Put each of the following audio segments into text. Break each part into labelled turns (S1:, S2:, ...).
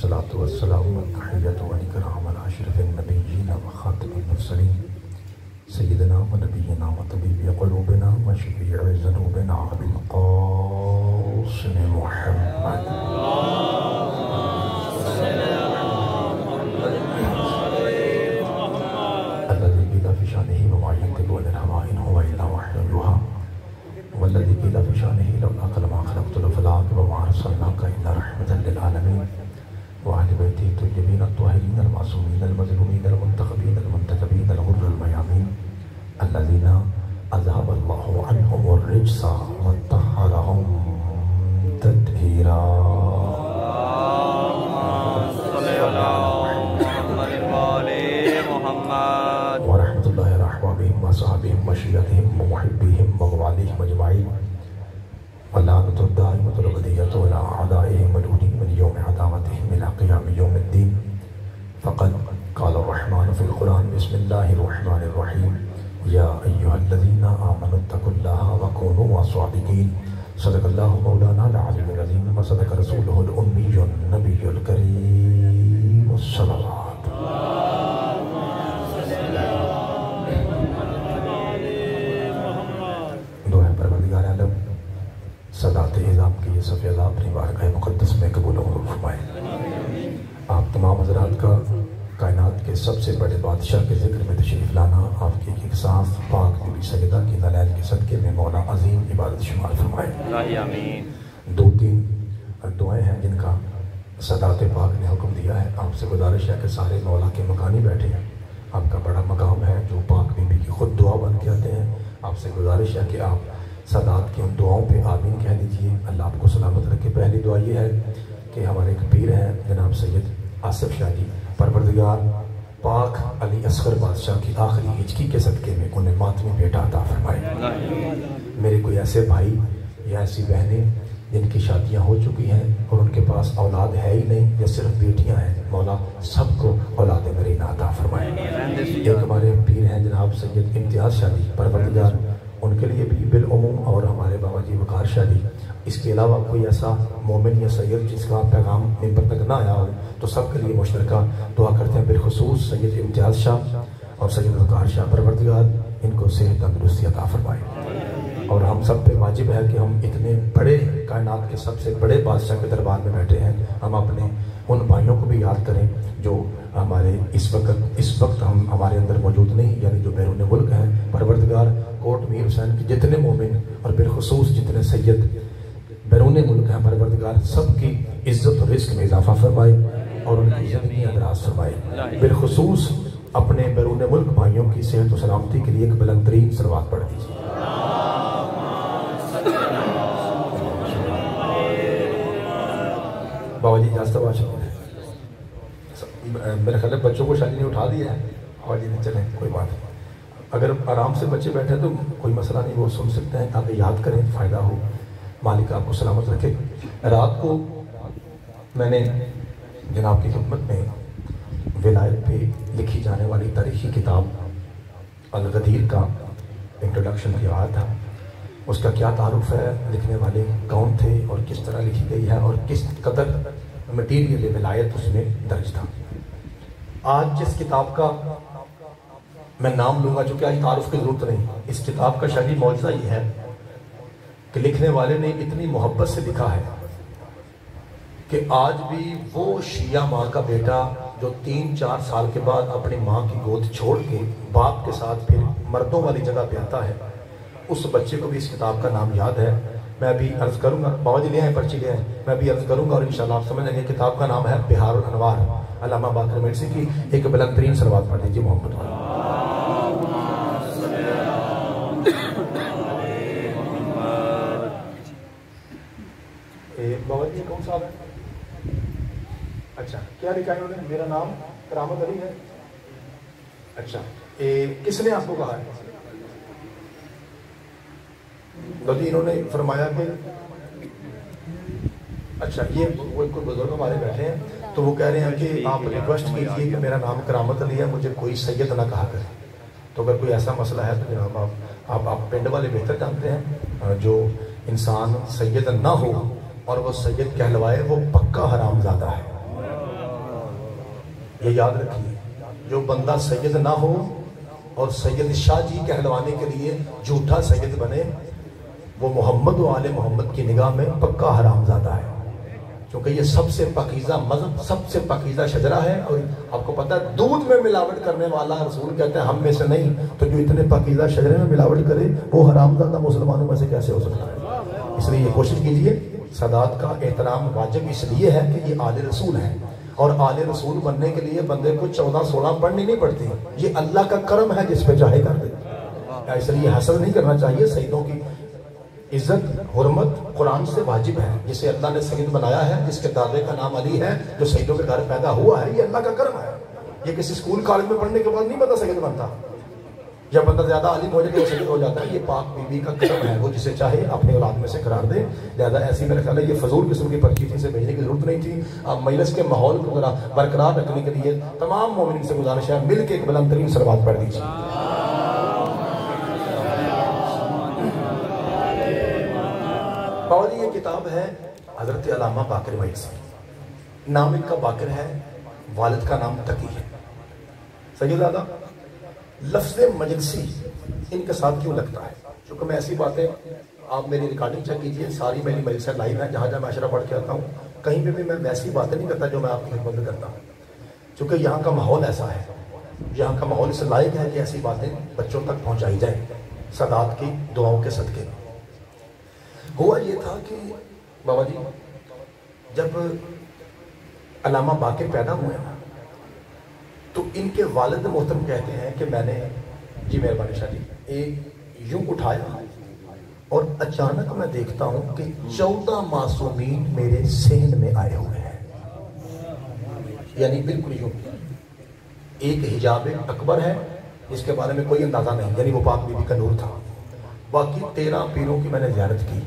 S1: والصلاة والسلام والتحية والإكرام على أشرف النبيين وخاتم المرسلين سيدنا ونبينا وطبيب قلوبنا وشفيع ذنوبنا أبي القاسم محمد الذي قيل في شأنه وما ينطق عن الهوى إن هو إلا وحي يوحى والذي قيل في شأنه لولا ما خلقت الأفلاك وما أرسلناك إلا رحمة للعالمين وأهل بيته الطيبين الطاهرين المعصومين المظلومين المنتخبين المنتخبين الغر الميامين الذين أذهب الله عنهم الرجس وطهرهم تطهيرا. ورحمة الله على أحبابهم وصحابهم وشيعتهم ومحبيهم ومواليهم أجمعين واللعنة الدائمة الأبدية على أعدائهم ملعونين من يوم عداوتهم إلى قيام يوم الدين. فقد قال الرحمن في القرآن بسم الله الرحمن الرحيم يا أيها الذين آمنوا اتقوا الله وكونوا صادقين. صدق الله مولانا العلي العظيم وصدق رسوله الأمي النبي الكريم الصلوات. دعائیں پروردگار عالم صدات اعظام کی یہ صفحہ اللہ اپنی بارگاہ مقدس میں قبول و منظور فرمائے. آپ تمام حضرات کا کائنات کے سب سے بڑے بادشاہ کے ذکر میں تشریف لانا آپ کی ایک صاف پاک بی بی سیدہ کی دلائل کے صدقے میں مولا عظیم عبادت شمار فرمائے. آمین. دو تین دعائیں ہیں جن کا صدات پاک نے حکم دیا ہے. آپ سے گزارش ہے کہ سارے مولا کے مکانی بیٹھے ہیں. آپ کا بڑا مقام ہے جو پاک بی بی کی خود دعا بن کے آتے ہیں. آپ سے گزارش ہے کہ آپ صدات کی ان دعاؤں پہ آمین کہہ دیجئے. اللہ آپ کو سلامت رکھے. پہلی دعا یہ ہے کہ ہمارے ایک پیر ہیں جناب سید آصف شاہ جی، پروردگار پاک علی اصغر بادشاہ کی آخری ہجکی کے صدقے میں انہیں ماتمی بیٹا عطا فرمائے. میرے کوئی ایسے بھائی یا ایسی بہنیں جن کی شادیاں ہو چکی ہیں اور ان کے پاس اولاد ہے ہی نہیں یا صرف بیٹیاں ہیں، مولا سب کو اولاد مرینہ عطا فرمائے. ایک ہمارے پیر ہیں جناب سید امتیاز شاہ جی، پروردگار ان کے لیے بھی بالعموم، اور ہمارے بابا جی وقار شاہ جی. اس کے علاوہ کوئی ایسا مومن یا سید جس کا پیغام ممبر تک نہ آیا ہو تو سب کے لیے مشترکہ دعا کرتے ہیں. بالخصوص سید امتیاز شاہ اور سید وقار شاہ، پروردگار ان کو صحت تندرستی عطا فرمائے. اور ہم سب پہ واجب ہے کہ ہم اتنے بڑے کائنات کے سب سے بڑے بادشاہ کے دربار میں بیٹھے ہیں، ہم اپنے ان بھائیوں کو بھی یاد کریں جو ہمارے اس وقت ہمارے اندر موجود نہیں، یعنی جو بیرون ملک ہیں. پروردگار کوٹ میر حسین کے جتنے مومن اور بالخصوص جتنے سید بیرون ملک ہیں، پروردگار سب کی عزت اور رزق میں اضافہ فرمائے اور ان کی زندگیاں دراز فرمائے. بالخصوص اپنے بیرون ملک بھائیوں کی صحت و سلامتی کے لیے ایک بلند ترین صلوات پڑھ دیجیے. بابا جی اجازت بادشاہ میرے خیال ہے بچوں کو شادی نے اٹھا دیا ہے. بابا جی نے چلیں کوئی بات نہیں، اگر آرام سے بچے بیٹھے تو کوئی مسئلہ نہیں، وہ سن سکتے ہیں تاکہ یاد کریں، فائدہ ہو. مالک آپ کو سلامت رکھے. رات کو میں نے جناب کی خدمت میں ولایت پہ لکھی جانے والی تاریخی کتاب الغدیر کا انٹروڈکشن کیا تھا. اس کا کیا تعارف ہے، لکھنے والے کون تھے اور کس طرح لکھی گئی ہے اور کس قدر مٹیریل ولایت اس میں درج تھا. آج جس کتاب کا میں نام لوں گا، جو کہ آج تعارف کی ضرورت نہیں، اس کتاب کا شاہی معجزہ یہ ہے کہ لکھنے والے نے اتنی محبت سے لکھا ہے کہ آج بھی وہ شیعہ ماں کا بیٹا جو 3-4 سال کے بعد اپنی ماں کی گود چھوڑ کے باپ کے ساتھ پھر مردوں والی جگہ پہ آتا ہے، اس بچے کو بھی اس کتاب کا نام یاد ہے. میں بھی عرض کروں گا، بابا جی لے آئے پرچی لے آئے، میں بھی عرض کروں گا اور انشاءاللہ آپ سمجھ لیں گے. کتاب کا نام ہے بہار الانوار. علامہ باقر مرسی کی ایک بلند ترین صلوات پڑھ دیجیے محمد والا. بابا جی کون صاحب ہے؟ اچھا، کیا لکھا ہے انہوں نے؟ میرا نام کرامت علی ہے. اچھا، کس نے آپ کو کہا ہے؟ بلکہ انہوں نے فرمایا کہ اچھا، یہ کوئی بزرگ ہمارے بیٹھے ہیں تو وہ کہہ رہے ہیں کہ آپ ریکویسٹ کیجیے کہ میرا نام کرامت علی ہے، مجھے کوئی سید نہ کہا کرے. تو اگر کوئی ایسا مسئلہ ہے تو جناب آپ پنڈ والے بہتر جانتے ہیں، جو انسان سید نہ ہو اور وہ سید کہلوائے وہ پکا حرام زادہ ہے. یہ یاد رکھیے، جو بندہ سید نہ ہو اور سید شاہ جی کہلوانے کے لیے جھوٹا سید بنے، وہ محمد و آل محمد کی نگاہ میں پکا حرام زادہ ہے، کیونکہ یہ سب سے پاکیزہ مذہب، سب سے پاکیزہ شجرہ ہے۔ اور آپ کو پتہ ہے دودھ میں ملاوٹ کرنے والا رسول کہتے ہیں ہم میں سے نہیں، تو جو اتنے پاکیزہ شجرے میں ملاوٹ کرے وہ حرام زادہ مسلمانوں میں سے کیسے ہو سکتا ہے؟ اس لیے یہ کوشش کیجئے، سادات کا احترام واجب اس لیے ہے کہ یہ آل رسول ہیں، اور آل رسول بننے کے لیے بندے کو 14-16 پڑھنی نہیں پڑتی، یہ اللہ کا کرم ہے جس پہ چاہے کر دے۔ اس لیے حسد نہیں کرنا چاہیے، سیدوں کی عزت حرمت قرآن سے واجب ہے، جسے اللہ نے سید بنایا ہے، جس کے دادے کا نام علی ہے، جو سیدوں کے گھر پیدا ہوا ہے، یہ اللہ کا کرم ہے۔ یہ کسی اسکول کالج میں پڑھنے کے بعد نہیں بندہ سید بنتا، جب بندہ زیادہ عالم ہو جائے تو سید ہو جاتا ہے۔ یہ پاک بی بی کا کرم ہے، وہ جسے چاہے اپنے اولاد میں سے قرار دے۔ لہذا ایسی میرے خیال ہے یہ فضول قسم کی پرچی سے بھیجنے کی ضرورت نہیں تھی۔ اب مجلس کے ماحول کو ذرا برقرار رکھنے کے لیے تمام مومنین سے گزارش ہے، مل کے ایک بلند ترین صلوات پڑھ دیجیے۔ بابا جی یہ کتاب ہے حضرت علامہ باقر مجلسی، نام ان کا باقر ہے، والد کا نام تقی ہے۔ سیدزادہ لفظ مجلسی ان کے ساتھ کیوں لگتا ہے؟ چونکہ میں ایسی باتیں، آپ میری ریکارڈنگ چیک کیجئے، ساری میری مجلسیں لائیو ہیں، جہاں جہاں میں عشرہ پڑھ کے آتا ہوں، کہیں پہ بھی میں ویسی باتیں نہیں کرتا جو میں آپ کی خدمت میں کرتا ہوں، چونکہ یہاں کا ماحول ایسا ہے، یہاں کا ماحول اس لائق ہے کہ ایسی باتیں بچوں تک پہنچائی جائیں سادات کی دعاؤں کے صدقے۔ ہوا یہ تھا کہ بابا جی جب علامہ باقر پیدا ہوئے نا، تو ان کے والد محترم کہتے ہیں کہ میں نے، جی مہربانی شاہ جی، ایک یوں اٹھایا اور اچانک میں دیکھتا ہوں کہ 14 معصومین میرے ذہن میں آئے ہوئے ہیں، یعنی بالکل یوں، ایک حجاب اکبر ہے جس کے بارے میں کوئی اندازہ نہیں، یعنی وہ پاک بی بی کا نور تھا، باقی 13 پیروں کی میں نے زیارت کی،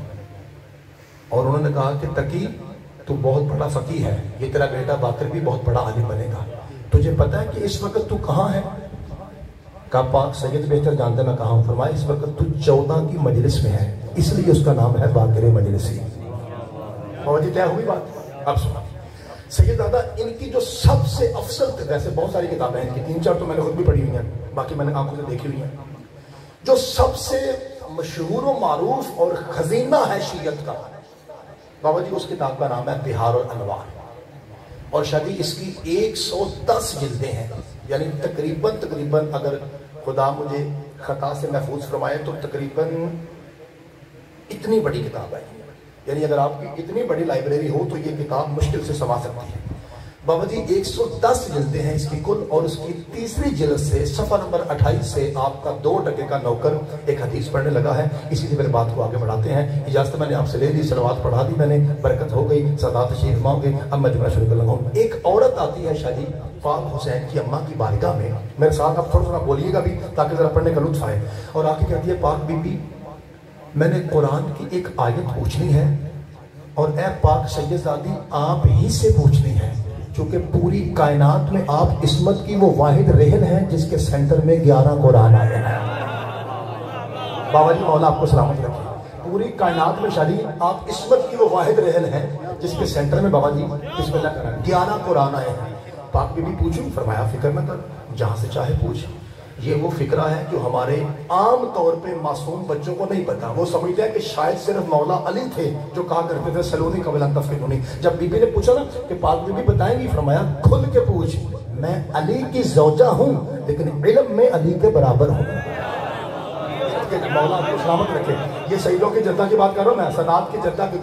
S1: اور انہوں نے کہا کہ تقی تو بہت بڑا فقیہ ہے، یہ تیرا بیٹا باقر بھی بہت بڑا عالم بنے گا، تجھے پتہ ہے کہ اس وقت تو کہاں ہے؟ کہا پاک سید بہتر جانتے میں کہاں ہوں۔ فرمایا اس وقت تو 14 کی مجلس میں ہے، اس لیے اس کا نام ہے باقر مجلسی۔ اور جی کیا ہوئی بات؟ اب سنا سیدزادہ ان کی جو سب سے افضل، ویسے بہت ساری کتابیں ہیں ان کی، 3-4 تو میں نے خود بھی پڑھی ہوئی ہیں، باقی میں نے آنکھوں سے دیکھی ہوئی ہیں، جو سب سے مشہور و معروف اور خزینہ ہے شیعت کا، بابا جی اس کتاب کا نام ہے بہار الانوار، اور شاید اس کی 110 جلدیں ہیں، یعنی تقریباً اگر خدا مجھے خطا سے محفوظ فرمائے تو تقریباً اتنی بڑی کتاب ہے، یعنی اگر آپ کی اتنی بڑی لائبریری ہو تو یہ کتاب مشکل سے سما سکتی ہے۔ بابا جی 110 جلدیں ہیں اس کی کل، اور اس کی تیسری جلد سے صفحہ نمبر 28 سے آپ کا 2 ٹکے کا نوکر ایک حدیث پڑھنے لگا ہے۔ اسی سے میرے بات کو آگے بڑھاتے ہیں، اجازت میں نے آپ سے لے لی، صلوات پڑھا دی میں نے، برکت ہو گئی، سادات تشریف مانگے، اب میں جملہ شروع کر لگا ہوں۔ ایک عورت آتی ہے شاہ جی پاک حسین کی اماں کی بارگاہ میں، میرے ساتھ آپ تھوڑا تھوڑا بولیے گا بھی تاکہ ذرا پڑھنے کا لطف آئے، اور آ کے کہتی ہے پاک بی بی میں نے قرآن کی ایک آیت پوچھنی ہے، اور اے پاک سیدزادی آپ ہی سے پوچھنی ہے، چونکہ پوری کائنات میں آپ عصمت کی وہ واحد رہن ہیں جس کے سینٹر میں 11 قرآن آئے ہیں۔ بابا جی مولا آپ کو سلامت رکھے، پوری کائنات میں شاہ جی آپ عصمت کی وہ واحد رہن ہیں جس کے سینٹر میں بابا جی بسم اللہ کریں 11 قرآن آئے ہیں۔ پاک بی بی پوچھوں؟ فرمایا فکر نہ کر، جہاں سے چاہے پوچھ۔ یہ وہ فکرہ ہے جو ہمارے عام طور پہ معصوم بچوں کو نہیں پتا، وہ سمجھتے ہیں کہ شاید صرف مولا علی تھے جو کہا کرتے تھے سلونی قبل ان تفقدونی۔ جب بی بی نے پوچھا نا کہ پاک بی بی بتائیں گی، فرمایا کھل کے پوچھ، میں علی کی زوجہ ہوں لیکن علم میں علی کے برابر ہوں۔ مولا آپ کو سلامت رکھے، یہ سیدوں کی جدہ کی بات کر رہا ہوں میں، سادات کی جدہ کی،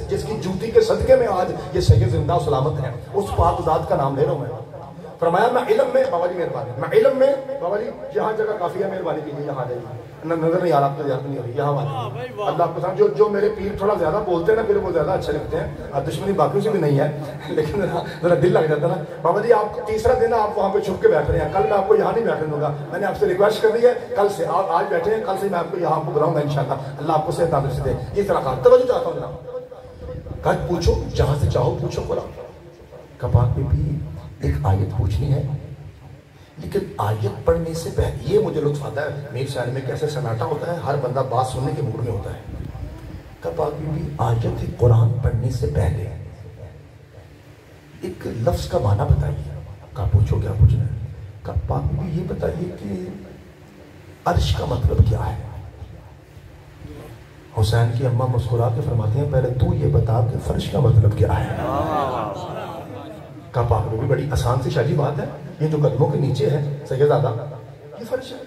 S1: جس کی جوتی کے صدقے میں آج یہ سید زندہ سلامت ہے، اس پاک ذات کا نام لے رہا ہوں میں۔ فرمایا میں علم میں، بابا جی مہربانی، میں علم میں، بابا جی جہاں جگہ کافی ہے مہربانی کیجیے، یہاں جائیے، نظر نہیں آ رہا، آپ کو یاد نہیں ہو رہی، یہاں والے اللہ آپ کو سامنے، جو میرے پیر تھوڑا زیادہ بولتے ہیں نا پھر وہ زیادہ اچھے لگتے ہیں، دشمنی باقیوں سے بھی نہیں ہے لیکن ذرا دل لگ جاتا نا۔ بابا جی آپ تیسرا دن آپ وہاں پہ چھپ کے بیٹھ رہے ہیں، کل میں آپ کو یہاں نہیں بیٹھنے دوں گا، میں نے آپ سے ریکویسٹ کر دی ہے، کل سے آپ آج بیٹھے ہیں، کل سے میں آپ کو یہاں آپ کو بلاؤں گا انشاءاللہ، اللہ آپ کو صحت عافیت سے دے۔ یہ طرح کا توجہ چاہتا ہوں جناب، کل پوچھو جہاں سے چاہو پوچھو قرآن کا۔ پاک بی بی ایک آیت پوچھنی ہے، لیکن آیت پڑھنے سے پہلے، یہ مجھے لطف آتا ہے میر شاعری میں کیسے سناٹا ہوتا ہے، ہر بندہ بات سننے کے موڈ میں ہوتا ہے۔ کہ پاک بی بی آیت قرآن پڑھنے سے پہلے ایک لفظ کا معنی بتائیے، कहा पूछो क्या पूछना है? कहा पाक बीबी ये बताइए कि अर्श का मतलब क्या है? हुसैन की अम्मा मुस्कुरा के फरमाती हैं पहले तू ये बता कि फर्श का मतलब क्या है। कहा पाक बीबी बड़ी आसान सी शादी बात है, ये जो कदमों के नीचे है सैयदादा ये फर्श है।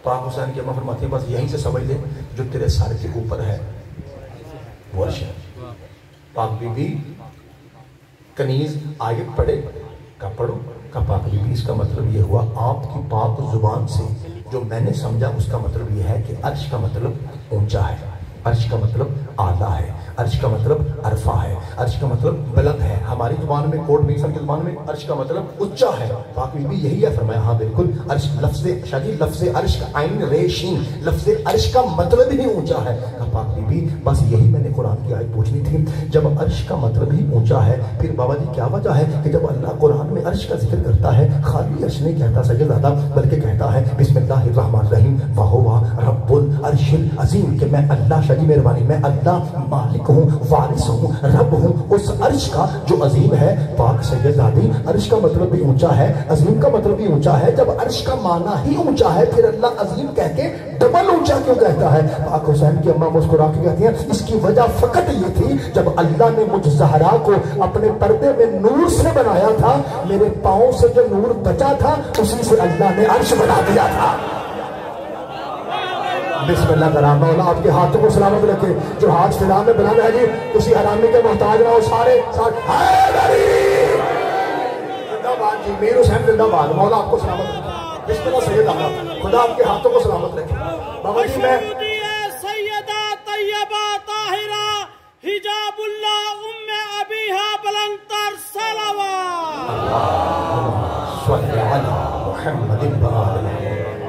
S1: पाक हुसैन की अम्मा फरमाती हैं बस यहीं से समझ ले जो तेरे सर के ऊपर है वो अर्श है। पाक बीबी कनीज आगे पढ़े, का पढ़ो, का पाक बीबी इसका मतलब ये हुआ आपकी पाक जुबान से जो मैंने समझा उसका मतलब ये है कि अर्श का मतलब ऊंचा है, अर्श का मतलब आला है, अर्श का मतलब अरफा है, अर्श का मतलब बुलंद है। हमारी जुबान में कोड मिक्सर की जुबान में अर्श का मतलब उच्चा है। पाक बीबी यही है, फरमाया हाँ बिल्कुल अर्श लफ्ज़ शादी लफ्ज़ अर्श का आइन रेशीन लफ्ज़ अर्श का मतलब ही ऊंचा है। कहा पाक बीबी बस यही मैंने कुरान की आयत पूछनी थी, जब अर्श का मतलब ही ऊंचा है फिर बाबा जी क्या वजह है कि जब अल्लाह कुरान में अर्श का जिक्र करता है खाली अर्श नहीं कहता सैयदादा बल्कि कहता है बिस्मिल्लाहिर्रहमानिर्रहीम वहुवा रब्बुल अर्शिल अज़ीम कि मैं अल्लाह शादी मेहरबानी मैं अल्लाह मालिक हूँ, वारिस हूँ, रब हूँ उस अर्श का जो अजीम है। पाक सैयदादी अर्श का मतलब भी ऊंचा है, अजीम का मतलब भी ऊंचा है। जब अर्श का माना ही ऊंचा है फिर अल्लाह अजीम कह के डबल ऊंचा क्यों कहता है? पाक हुसैन की अम्मा मुस्कुरा के कहती हैं इसकी वजह फकत ये थी जब अल्लाह ने मुझ ज़हरा को अपने पर्दे में नूर से बनाया था, मेरे पाँव से जो नूर बचा था उसी से अल्लाह ने अर्श बना दिया था। बिस्मिल्लाह कराम मौला आपके हाथों को सलामत रखे, जो हाथ फिलहाल में बुलंद है जी किसी हरामी के मोहताज ना हो। सारे जिंदाबाद जी, मीर हुसैन जिंदाबाद, मौला आपको सलामत रखे। बिस्मिल्लाह सैयद अहमद, खुदा आपके हाथों को सलामत रखे। बाबा जी मैं
S2: सैयदा तैयबा ताहिरा हिजाबुल्लाह उम्मे अबीहा बुलंदतर सलावत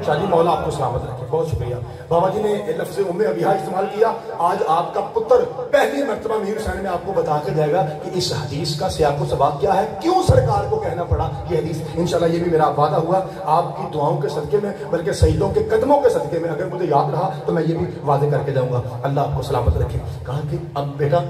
S1: शादी मौला आपको सलामत रखे, बहुत शुक्रिया। बाबा जी ने लफ्ज़ उम्मे अबीहा इस्तेमाल किया। आज आपका पुत्र पहली मर्तबा मीर हुसैन में आपको बता के जाएगा कि इस हदीस का सियाक़ व सबाक़ क्या है, क्यों सरकार को कहना पड़ा ये हदीस। इंशाल्लाह ये भी मेरा वादा हुआ आपकी दुआओं के सदके में बल्कि शहीदों के कदमों के सदके में, अगर मुझे याद रहा तो मैं ये भी वादे करके जाऊँगा। अल्लाह आपको सलामत रखे। कहा कि अब बेटा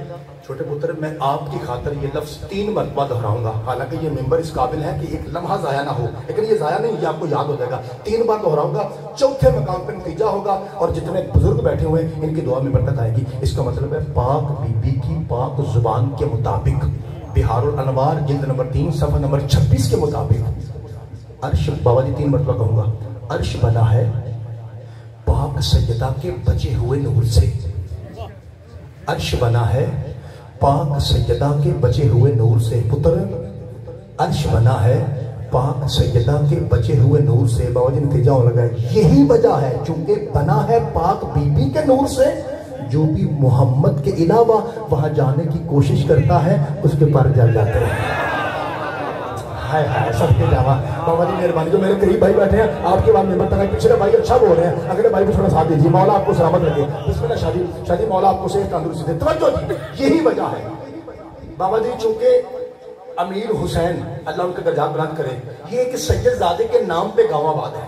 S1: छोटे पुत्र मैं आपकी खातिर ये लफ्ज़ 3 मरतबा दोहराऊंगा, हालांकि ये मेंबर इस काबिल है कि एक लम्हा ज़ाया ना हो, लेकिन ये ज़ाया नहीं, ये आपको याद हो जाएगा। 3 बार दोहराऊंगा, चौथे मकाम पर नतीजा होगा और जितने बुजुर्ग बैठे हुए हैं इनकी दुआ में बरकत आएगी। इसका मतलब है पाक बीबी की पाक जुबान के मुताबिक बिहारुल अनवार जिल्द नंबर 3 सफ़ा नंबर 26 के मुताबिक अर्श, बाबा जी 3 मरतबा कहूँगा, अर्श बना है पाक सैयदा के बचे हुए नूर से। अर्श बना है पाक सैयदा के बचे हुए नूर से। पुत्र अर्श बना है पाक सैयदा के बचे हुए नूर से। बाबा जी नतीजा होने लगा, यही वजह है चूंकि बना है पाक बीबी के नूर से, जो भी मोहम्मद के अलावा वहां जाने की कोशिश करता है उसके पर जल जाते हैं। हाय हाय सबके जावा। बाबा जी मेहरबानी, जो मेरे करीब भाई बैठे हैं आपके बाद में बताया पिछले भाई अच्छा बोल रहे हैं, अगले भाई को थोड़ा साथ दीजिए। मौला आपको सलामत रखे। बिस्मिल्लाह शादी मौला आपको सेहत तंदुरुस्ती दे। तवज्जो जी, यही वजह है बाबा जी चूंकि अमीर हुसैन अल्लाह उनके दर्जात बुलंद करे, ये एक सैयदजादे के नाम पे गाँव आबाद है।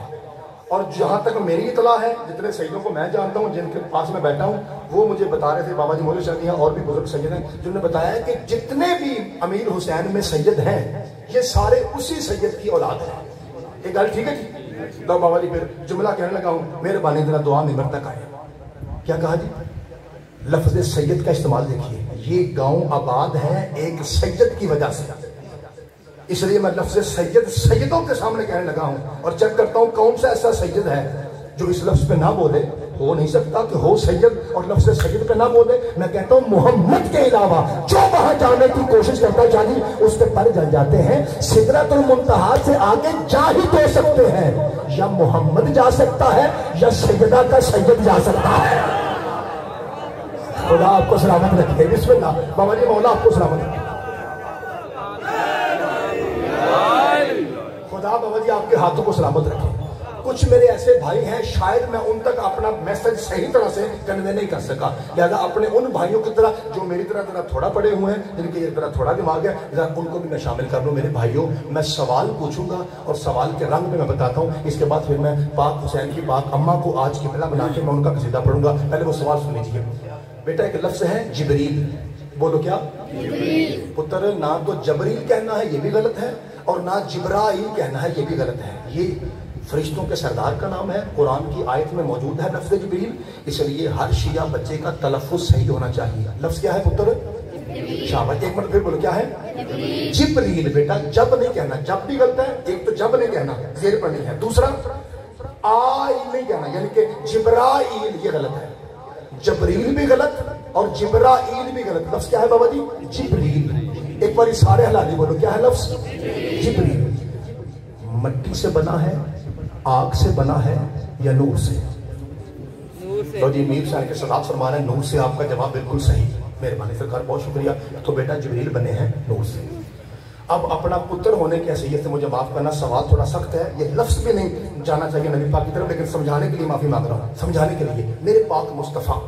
S1: और जहाँ तक मेरी इतला है, जितने सैयदों को मैं जानता हूँ जिनके पास मैं बैठा हूँ, वो मुझे बता रहे थे, बाबा जी मौलवी शादी हैं और भी बुजुर्ग सैयद हैं, जिन्होंने बताया कि जितने भी अमीर हुसैन में सैयद हैं ये सारे उसी सैयद की औलाद है। ये गल ठीक है जी? लो बाबा जी फिर जुमला कहने लगा हूँ, मेहरबानी जरा दुआ मिंबर तक आए। क्या कहा जी? लफ्ज़ सैयद का इस्तेमाल देखिए, ये गाँव आबाद है एक सैयद की वजह से, इसलिए मैं लफ्ज़ सैयद सैयदों के सामने कहने लगा हूं और चेक करता हूं कौन सा ऐसा सैयद है जो इस लफ्ज़ पे ना बोले। हो नहीं सकता कि हो सैयद और लफ्ज़ सैयद पे ना बोले। मैं कहता हूं मोहम्मद के अलावा जो वहां जाने की कोशिश करता है जानी उसके पर जल जाते हैं। सिदरतुल मुंतहा से आगे जा ही तो सकते हैं, या मोहम्मद जा सकता है या सैयदा का सैयद जा सकता है। खुदा आपको सलामत रखे। बिस्मिल्लाह बाबा जी मौला आपको सलामत रखे। खुदा बाबा जी आपके हाथों को सलामत रखे। कुछ मेरे ऐसे भाई हैं शायद मैं उन तक अपना मैसेज सही तरह से कन्वे नहीं कर सका, लिहाजा अपने उन भाइयों की तरह जो मेरी तरह थोड़ा पढ़े हुए हैं, जिनके ये तरह थोड़ा दिमाग है, उनको भी मैं शामिल कर लूँ। मेरे भाइयों मैं सवाल पूछूंगा और सवाल के रंग में मैं बताता हूँ, इसके बाद फिर मैं पाक हुसैन की पाक अम्मा को आज की मिला बना के मैं उनका कसीदा पढ़ूंगा। पहले वो सवाल सुन लीजिए। बेटा एक लफ्ज़ है जिब्रील, बोलो क्या? पुत्र ना तो जबरील कहना है, ये भी गलत है, اور نہ جبرائیل کہنا ہے، یہ بھی غلط ہے. یہ فرشتوں کے سردار کا نام ہے، قرآن کی آیت میں موجود ہے لفظ جبریل، اس لیے ہر شیعہ بچے کا تلفظ صحیح ہونا چاہیے. لفظ کیا ہے پتر؟ شاباش. ایک منٹ پھر بولو کیا ہے؟ جبریل. بیٹا جب نہیں کہنا، جب بھی غلط ہے. ایک تو جب نہیں کہنا، زیر پڑھنی ہے. دوسرا آئی نہیں کہنا، یعنی کہ جبرائیل، یہ غلط ہے. جبریل بھی غلط اور جبرائیل بھی غلط. لفظ کیا ہے بابا جی؟ جبریل. ایک بار سارے حلالی بولو کیا ہے لفظ؟ جبریل. مٹی سے بنا ہے، آگ سے بنا ہے یا نور سے؟ تو جی میر صاحب کے صداقت فرما رہے ہیں نور سے. آپ کا جواب بالکل صحیح. مہربانی سرکار، بہت شکریہ. تو بیٹا جبریل بنے ہیں نور سے. اب اپنا پتر ہونے کی حیثیت سے مجھے معاف کرنا، سوال تھوڑا سخت ہے، یہ لفظ بھی نہیں جانا چاہیے نبی پاک کی طرف، لیکن سمجھانے کے لیے معافی مانگ رہا ہوں. سمجھانے کے لیے، میرے پاک مصطفیٰ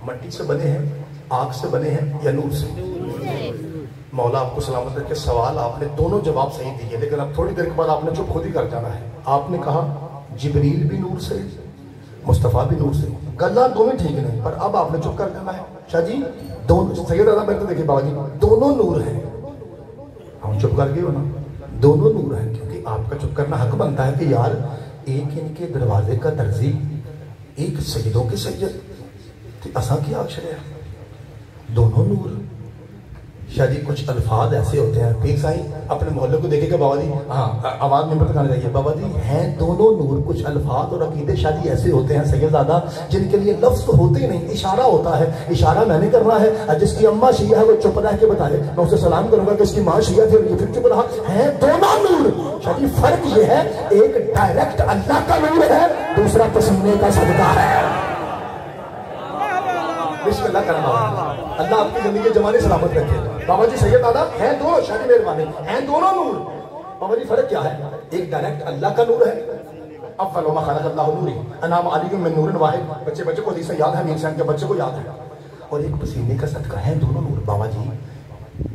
S1: مٹی سے بنے ہیں، آگ سے بنے ہیں یا نور سے؟ مولا آپ کو سلامت رکھے. سوال آپ نے دونوں جواب صحیح دیے، لیکن اب تھوڑی دیر کے بعد آپ نے چپ خود ہی کر جانا ہے. آپ نے کہا جبریل بھی نور سے، مصطفیٰ بھی نور سے. گلا دونوں ٹھیک نہیں، پر اب آپ نے چپ کر جانا ہے. شاہ جی دونوں سید اعظم میرے تو دیکھیے بابا جی، دونوں نور ہیں. ہم چپ کر گئے ہو نا؟ دونوں نور ہیں، کیونکہ آپ کا چپ کرنا حق بنتا ہے کہ یار ایک ان کے دروازے کا درزی، ایک سیدوں کے سید، اساں کی آشرے ہے، دونوں نور. شاہ جی کچھ الفاظ ایسے ہوتے ہیں، پیر صاحب اپنے محلے کو دیکھے گا بابا جی، ہاں آواز میں بتانے چاہیے بابا جی ہیں دونوں نور. کچھ الفاظ اور عقیدے شاہ جی ایسے ہوتے ہیں سید زادہ جن کے لیے لفظ تو ہوتے ہی نہیں، اشارہ ہوتا ہے. اشارہ میں نے کرنا ہے، جس کی اماں شیعہ ہے وہ چپ رہ کے بتائے، میں اسے سلام کروں گا کہ اس کی ماں شیعہ تھی اور یہ پھر چپ رہا. ہیں دونوں نور. شاہ جی فرق یہ ہے، ایک ڈائریکٹ اللہ کا نور ہے، دوسرا پسینے کا صدقہ ہے. بسم اللہ کرنا اللہ آپ کی زندگی جمالی سلامت رکھے. بابا جی سید دادا ہیں دونوں، شاہ جی مہربانی، ہیں دونوں نور. بابا جی فرق کیا ہے؟ ایک ڈائریکٹ اللہ کا نور ہے، اول وما خلق اللہ نوری انام علی من نور واحد. بچے کو حدیث یاد ہے، میر صاحب کے بچے کو یاد ہے. اور ایک پسینے کا صدقہ ہے، دونوں نور. بابا جی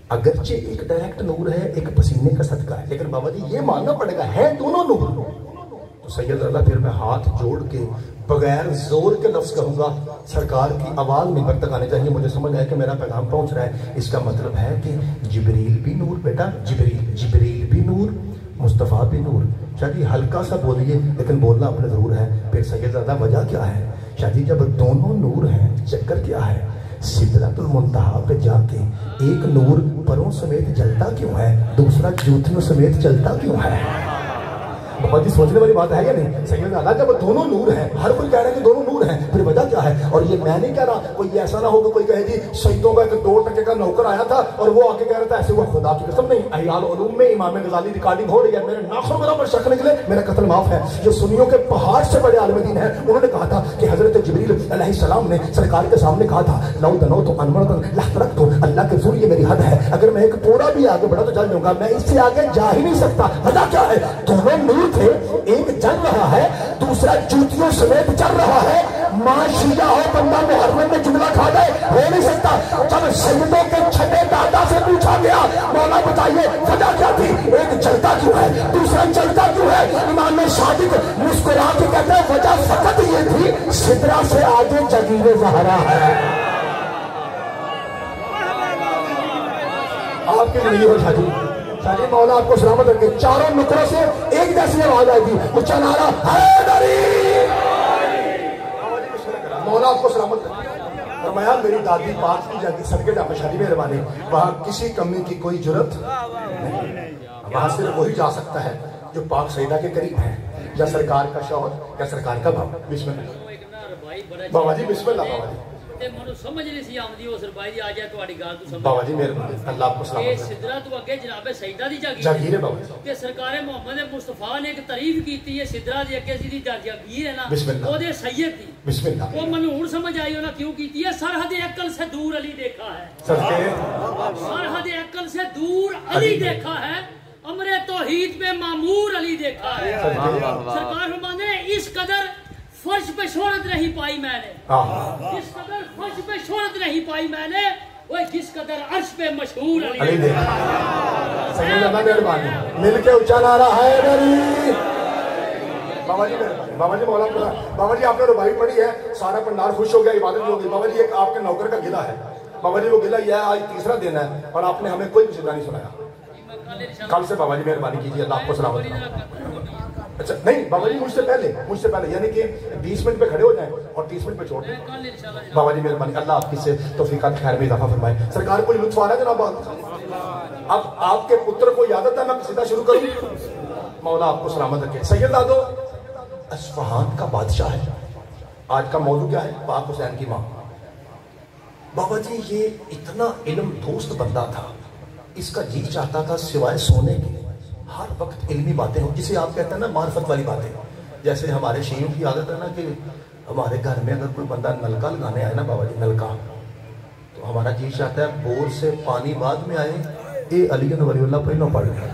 S1: اگرچہ ایک ڈائریکٹ نور ہے، ایک پسینے کا صدقہ ہے، لیکن بابا جی یہ ماننا پڑے گا ہے دونوں نور. تو سید اللہ پھر میں ہاتھ جوڑ کے بغیر زور کے لفظ کہوں گا، سرکار کی آواز منبر تک آنے چاہیے. مجھے سمجھ آیا کہ میرا پیغام پہنچ رہا ہے. اس کا مطلب ہے کہ جبریل بھی نور. بیٹا جبریل بھی نور، مصطفیٰ بھی نور. شاہ جی ہلکا سا بولیے لیکن بولنا اپنے ضرور ہے. پھر سید زادہ وجہ کیا ہے؟ شاہ جی جب دونوں نور ہیں چکر کیا ہے؟ سدرۃ المنتہا پہ جا کے ایک نور پروں سمیت جلتا کیوں ہے، دوسرا جوتیوں سمیت چلتا کیوں ہے؟ بہت ہی سوچنے والی بات ہے یا نہیں؟ سید زادہ جب دونوں نور ہیں، ہر کوئی کہہ رہا ہے کہ دونوں نور ہیں، پھر وجہ کیا ہے؟ اور یہ میں نہیں کہہ رہا، کوئی ایسا نہ ہو کہ کوئی کہے جی سیدوں کا ایک 2% کا نوکر آیا تھا اور وہ آ کے کہہ رہا تھا ایسے. وہ خدا کی قسم نہیں. احیاء العلوم میں امام غزالی ریکارڈنگ ہو رہی ہے، میرے ناخن برابر شک نکلے، میرا قتل معاف ہے. جو سنیوں کے پہاڑ سے بڑے عالم دین ہیں، انہوں نے کہا تھا کہ حضرت جبریل علیہ السلام نے سرکار کے سامنے کہا تھا لو دنوت انورا لحترقت، اللہ کے ذریعے میری حد ہے، اگر میں ایک پورا بھی آگے بڑھا تو جل جاؤں گا، میں اس سے آگے جا ہی نہیں سکتا. وجہ کیا ہے؟ دونوں نور تھے، ایک چل رہا ہے، دوسرا جوتیوں سمیت چل رہا ہے. ماں شیعہ ہو بندہ محرم میں جملہ کھا جائے، ہو نہیں سکتا. جب سیدوں کے چھٹے دادا سے پوچھا گیا مولا بتائیے وجہ کیا تھی، ایک چلتا کیوں ہے دوسرا چلتا کیوں ہے، امام صادق مسکرا کے کہتے ہیں وجہ فقط یہ تھی سدرا سے آگے جگیر زہرا ہے. آپ کے لیے ہو شاہ جی مولا آپ کو سلامت رکھے. چاروں نکروں سے ایک جیسی آواز آئے گی، اونچا نعرہ حیدری. مولا آپ کو سلامت رکھے. فرمایا میری دادی پاک کی جاتی صدقے جا شادی مہربانی، وہاں کسی کمی کی کوئی جرت نہیں. وہاں صرف وہی جا سکتا ہے جو پاک سیدہ کے قریب ہے، یا سرکار کا شوہر یا سرکار کا باپ. بسم اللہ بابا جی، بسم اللہ بابا جی.
S2: سمجھ نہیں سی آمدی اس ربائی دی آ جائے تواڈی گل تو سمجھ
S1: بابا جی مہربانی، اللہ آپ کو سلامت
S2: رکھے. سدرا تو اگے جناب سیدہ دی
S1: جاگیر ہے بابا جی.
S2: کہ سرکار محمد مصطفیٰ نے ایک تعریف کیتی ہے سدرا دی اگے سی دی جاگیر ہے نا،
S1: بسم اللہ
S2: او دے سید دی.
S1: بسم اللہ.
S2: وہ منہور سمجھ آئی ہونا کیوں کیتی ہے، سرحد عقل سے دور علی دیکھا ہے، سرحد عقل سے دور علی دیکھا ہے، امر توحید پہ معمور علی دیکھا ہے. سرکار فرماتے ہیں اس قدر فرش پہ شہرت نہیں پائی میں نے، جس قدر فرش پہ شہرت نہیں پائی میں نے، وہ جس قدر عرش پہ مشہور علی دیکھا.
S1: سید اللہ مہربانی، مل کے اونچا نعرہ حیدری. بابا جی مہربانی. بابا جی مولا بابا جی آپ نے ربائی پڑھی ہے، سارا پنڈال خوش ہو گیا، عبادت ہو گئی. بابا جی ایک آپ کے نوکر کا گلہ ہے، بابا جی وہ گلہ یہ ہے آج تیسرا دن ہے اور آپ نے ہمیں کوئی قصیدہ نہیں سنایا. کل سے بابا جی مہربانی کیجیے، اللہ آپ کو سلامت رکھے۔ اچھا نہیں بابا جی مجھ سے پہلے یعنی کہ 20 منٹ پہ کھڑے ہو جائیں اور 30 منٹ پہ چھوڑ دیں بابا جی مہربانی، اللہ آپ کی سے توفیقات خیر میں اضافہ فرمائے۔ سرکار کوئی لطف آ رہا ہے جناب؟ اب آپ کے پتر کو عادت ہے میں سیدھا شروع کروں، مولا آپ کو سلامت رکھے۔ سید آدو اصفہان کا بادشاہ ہے، آج کا موضوع کیا ہے؟ پاک حسین کی ماں۔ بابا جی یہ اتنا علم دوست بندہ تھا، اس کا جی چاہتا تھا سوائے سونے کے ہر وقت علمی باتیں ہوں، جسے آپ کہتے ہیں نا معرفت والی باتیں۔ جیسے ہمارے شیعوں کی عادت ہے نا کہ ہمارے گھر میں اگر کوئی بندہ نلکا لگانے آئے نا بابا جی نلکا، تو ہمارا جی چاہتا ہے بور سے پانی بعد میں آئے، اے علی ولی اللہ پہلو پڑھ لیں۔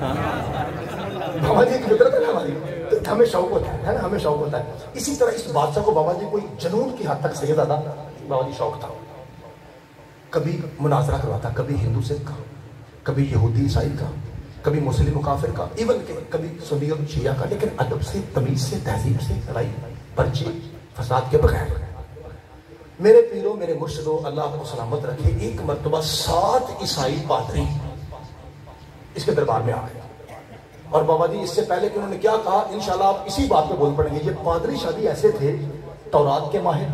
S1: بابا جی ایک فطرت ہے ہماری، ہمیں شوق ہوتا ہے نا، ہمیں شوق ہوتا ہے۔ اسی طرح اس بادشاہ کو بابا جی کوئی جنون کی حد تک سید آدھا بابا جی شوق تھا، کبھی مناظرہ کرواتا، کبھی ہندو سکھ کا، کبھی یہودی عیسائی کا، کبھی مسلم و کافر کا، ایون کہ کبھی سنی اور شیعہ کا، لیکن ادب سے، تمیز سے، تہذیب سے، لڑائی پرچے فساد کے بغیر۔ میرے پیروں میرے مرشدوں اللہ آپ کو سلامت رکھے، ایک مرتبہ 7 عیسائی پادری اس کے دربار میں آ گئے، اور بابا جی اس سے پہلے کہ انہوں نے کیا کہا انشاءاللہ آپ اسی بات پہ بول پڑیں گے۔ یہ پادری شادی ایسے تھے، تورات کے ماہر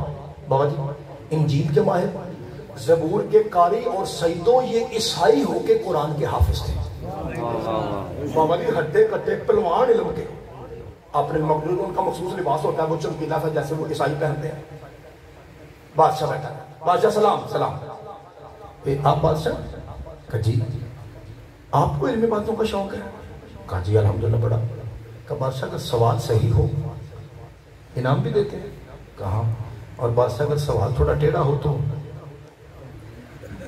S1: بابا جی، انجیل کے ماہر، زبور کے قاری، اور سیدوں یہ عیسائی ہو کے قرآن کے حافظ تھے۔ بابا جی ہڈے کٹے پلوان علم کے، اپنے مقدور ان کا مخصوص لباس ہوتا ہے، وہ چمکیلا تھا جیسے وہ عیسائی پہنتے ہیں۔ بادشاہ بیٹھا ہے، بادشاہ سلام آپ بادشاہ؟ کہا جی آپ کو علمی باتوں کا شوق ہے؟ کہا جی الحمدللہ بڑا۔ کہا بادشاہ اگر سوال صحیح ہو انعام بھی دیتے ہیں؟ کہا اور بادشاہ اگر سوال تھوڑا ٹیڑھا ہو تو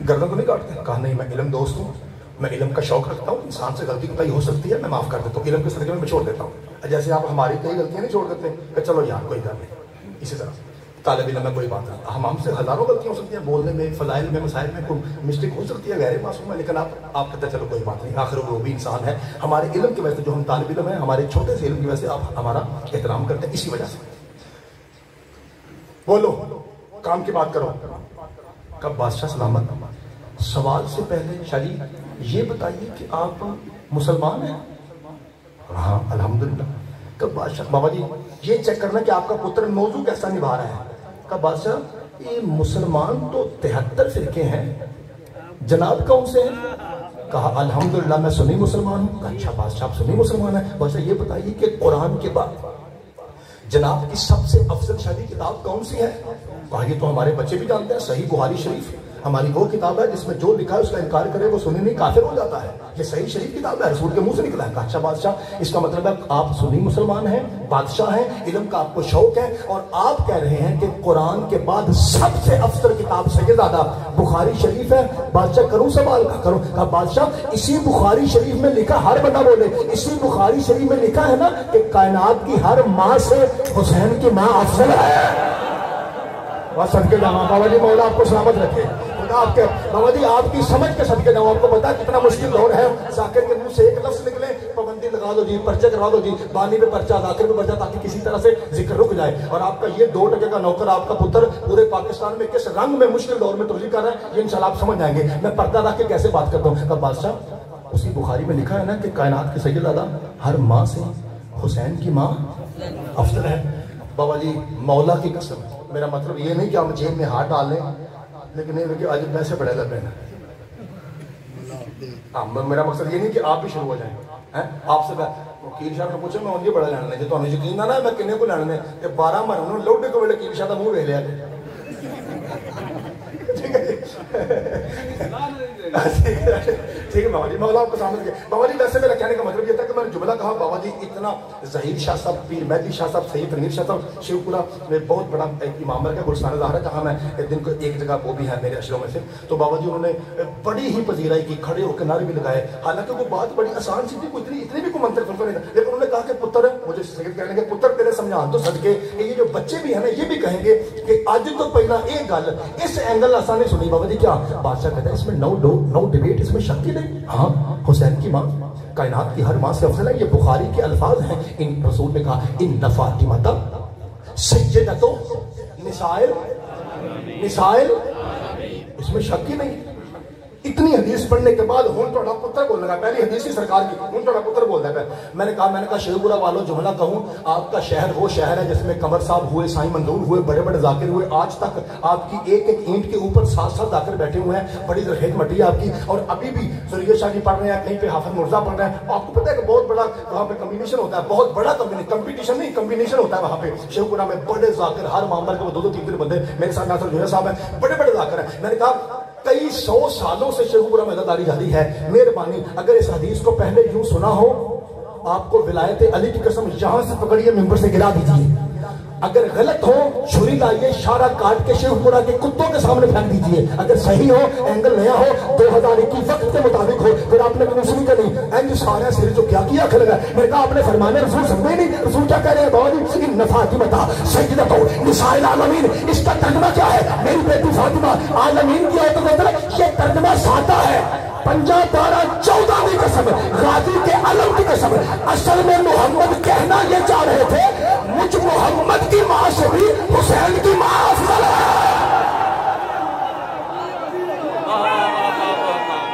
S1: گردن کو نہیں کاٹتے؟ کہا نہیں میں علم دوست ہوں، میں علم کا شوق رکھتا ہوں، انسان سے غلطی کوئی ہو سکتی ہے میں معاف کر دیتا ہوں، علم کے صدقے میں چھوڑ دیتا ہوں، جیسے آپ ہماری کئی غلطیاں نہیں چھوڑ دیتے کہ چلو یار کوئی گل نہیں۔ اسی طرح طالب علم میں کوئی بات نہیں، ہم سے ہزاروں غلطیاں ہو سکتی ہیں، بولنے میں، فضائل میں، مسائل میں کوئی مسٹیک ہو سکتی ہے، غیر معصوم ہے، لیکن آپ کہتے ہیں چلو کوئی بات نہیں، آخر وہ بھی انسان ہے۔ ہمارے علم کی وجہ سے جو ہم طالب علم ہیں، ہمارے چھوٹے سے علم کی وجہ سے آپ ہمارا احترام کرتے ہیں، اسی وجہ سے۔ بولو کام کی بات کرو۔ کب بادشاہ سلامت، سوال سے پہلے شاہ جی یہ بتائیے کہ آپ مسلمان ہیں؟ ہاں الحمدللہ۔ کب بادشاہ بابا جی یہ چیک کرنا کہ آپ کا پتر موضوع کیسا نبھا رہا ہے۔ کب بادشاہ یہ مسلمان تو 73 فرقے ہیں، جناب کون سے ہیں؟ کہا الحمدللہ میں سنی مسلمان ہوں۔ کہا اچھا بادشاہ آپ سنی مسلمان ہیں، بادشاہ یہ بتائیے کہ قرآن کے بعد جناب کی سب سے افضل شادی کتاب کون سی ہے؟ کہا یہ تو ہمارے بچے بھی جانتے ہیں، صحیح بخاری شریف ہماری وہ کتاب ہے جس میں جو لکھا ہے اس کا انکار کرے وہ سنی نہیں کافر ہو جاتا ہے، یہ صحیح شریف کتاب ہے، رسول کے منہ سے نکلا ہے۔ کہا اچھا بادشاہ اس کا مطلب ہے آپ سنی مسلمان ہیں، بادشاہ ہیں، علم کا آپ کو شوق ہے، اور آپ کہہ رہے ہیں کہ قرآن کے بعد سب سے افضل کتاب سیدزادہ بخاری شریف ہے۔ بادشاہ کروں سوال کا کروں؟ کہا بادشاہ اسی بخاری شریف میں لکھا، ہر بندہ بولے اسی بخاری شریف میں لکھا ہے نا کہ کائنات کی ہر ماں سے حسین کی ماں افضل ہے۔ بس صدقے جاؤں بابا جی مولا آپ کو سلامت رکھے، آپ کے بابا جی آپ کی سمجھ کے صدقے جاؤں، آپ کو پتا کتنا مشکل دور ہے، ذاکر کے منہ سے ایک لفظ نکلے پابندی لگا دو جی، پرچے کروا دو جی، بانی پہ پرچہ، ذاکر پہ پرچہ، تاکہ کسی طرح سے ذکر رک جائے۔ اور آپ کا یہ 2% کا نوکر آپ کا پتر پورے پاکستان میں کس رنگ میں مشکل دور میں تبلیغ کر رہا ہے، یہ انشاءاللہ آپ سمجھ جائیں گے۔ میں پردہ رکھ کے کیسے بات کرتا ہوں۔ کہا بادشاہ اسی بخاری میں لکھا ہے نا کہ کائنات کے سیدزادہ ہر ماں سے حسین کی ماں افضل ہے۔ بابا جی مولا کی قسم، میرا مطلب یہ نہیں کہ ہم جیب میں ہاتھ ڈال لیں، لیکن یہ کہ آج پیسے بڑے لگ رہے ہیں۔ میرا مقصد یہ نہیں کہ آپ بھی شروع ہو جائیں۔ آپ سے وکیل صاحب نے پوچھا میں ان کی بڑا لینا جی تمہیں یقین نہ میں کنے کو لینا ہے 12 مہینے لوڈے کو وکیل صاحب کا منہ ویکھ لیا ٹھیک ہے ٹھیک ہے بابا جی مولا آپ کو سامنے کیا۔ بابا جی ویسے میرا کہنے کا مطلب یہ تھا کہ میں نے جملہ کہا بابا جی اتنا ظہیر شاہ صاحب، پیر مہدی شاہ صاحب، سید تنویر شاہ صاحب، شیو پورا میں بہت بڑا ایک امام ہے گلستان ظاہر ہے جہاں میں ایک دن کو ایک جگہ وہ بھی ہے میرے اشروں میں سے، تو بابا جی انہوں نے بڑی ہی پذیرائی کی، کھڑے ہو کے نعرے بھی لگائے، حالانکہ وہ بات بڑی آسان سی تھی، اتنی بھی کوئی منطق نہیں تھا، لیکن انہوں نے کہا کہ پتر مجھے سید کہنے کے پتر تیرے سمجھان تو صدقے یہ جو بچے بھی ہیں نا یہ بھی کہیں گے کہ آج تو پہلا ایک گل اس اینگل آسان نہیں سنی۔ بابا جی کیا بادشاہ کہتا ہے اس میں نو ڈیبیٹ، اس میں شک ہی نہیں۔ ہاں حسین کی ماں کائنات کی ہر ماں سے افضل ہے، یہ بخاری کے الفاظ ہیں۔ ان رسول نے کہا ان فاطمہ سیدۃ نسائل، اس میں شک ہی نہیں۔ इतनी हदीस पढ़ने के बाद हुन थोड़ा पुत्र बोल लगा, पहली हदीस ही सरकार की, हुन थोड़ा पुत्र बोलता है। मैंने कहा शेखपुरा वालों जुमला कहूँ, आपका शहर वो शहर है जिसमें कमर साहब हुए, साईं मंदूर हुए, बड़े बड़े जाकिर हुए, आज तक आपकी एक एक ईंट के ऊपर 7-7 जाकिर बैठे हुए हैं, बड़ी जरखेज मटी है आपकी। और अभी भी सुरैया शाह जी पढ़ रहे हैं, कहीं पे हाफिज मुर्जा पढ़ रहे हैं। आपको पता है कि बहुत बड़ा वहाँ पे कम्बिनेशन होता है, बहुत बड़ा कंपटीशन नहीं, कम्बिनेशन होता है वहाँ पे शेखपुरा में। बड़े जाकिर, हर मामले के वो 2-3 बंदे, मेरे साथ नासर जोया साहब हैं, बड़े बड़े जाकिर हैं। मैंने कहा कई 100 सालों से शेखपुरा में अज़ादारी जारी है, मेहरबानी अगर इस हदीस को पहले यूं सुना हो, आपको विलायत अली की कसम यहां से पकड़िए, मिंबर से गिरा दीजिए। अगर गलत हो छुरी लाइए, इशारा काट के शेखपुरा के कुत्तों के सामने फेंक दीजिए। अगर सही हो, एंगल नया हो, 2021 वक्त के मुताबिक हो, फिर आपने दूसरी का नहीं एंड सारा सिर जो क्या किया खलगा। मैंने कहा आपने फरमाने रसूल समझे नहीं, रसूल क्या कह रहे हैं, बाबा जी इन फातिमा सैयदतु निसाइल आलमीन, इसका तर्जुमा क्या है, मेरी बेटी फातिमा आलमीन की औरत मतलब। ये तर्जुमा सादा है, 50, 12, 14 की कसम, गाजी के अलम की कसम। असल में मोहम्मद कहना ये चाह रहे थे, मुझ मोहम्मद की मां से भी हुसैन की मां अफजल है।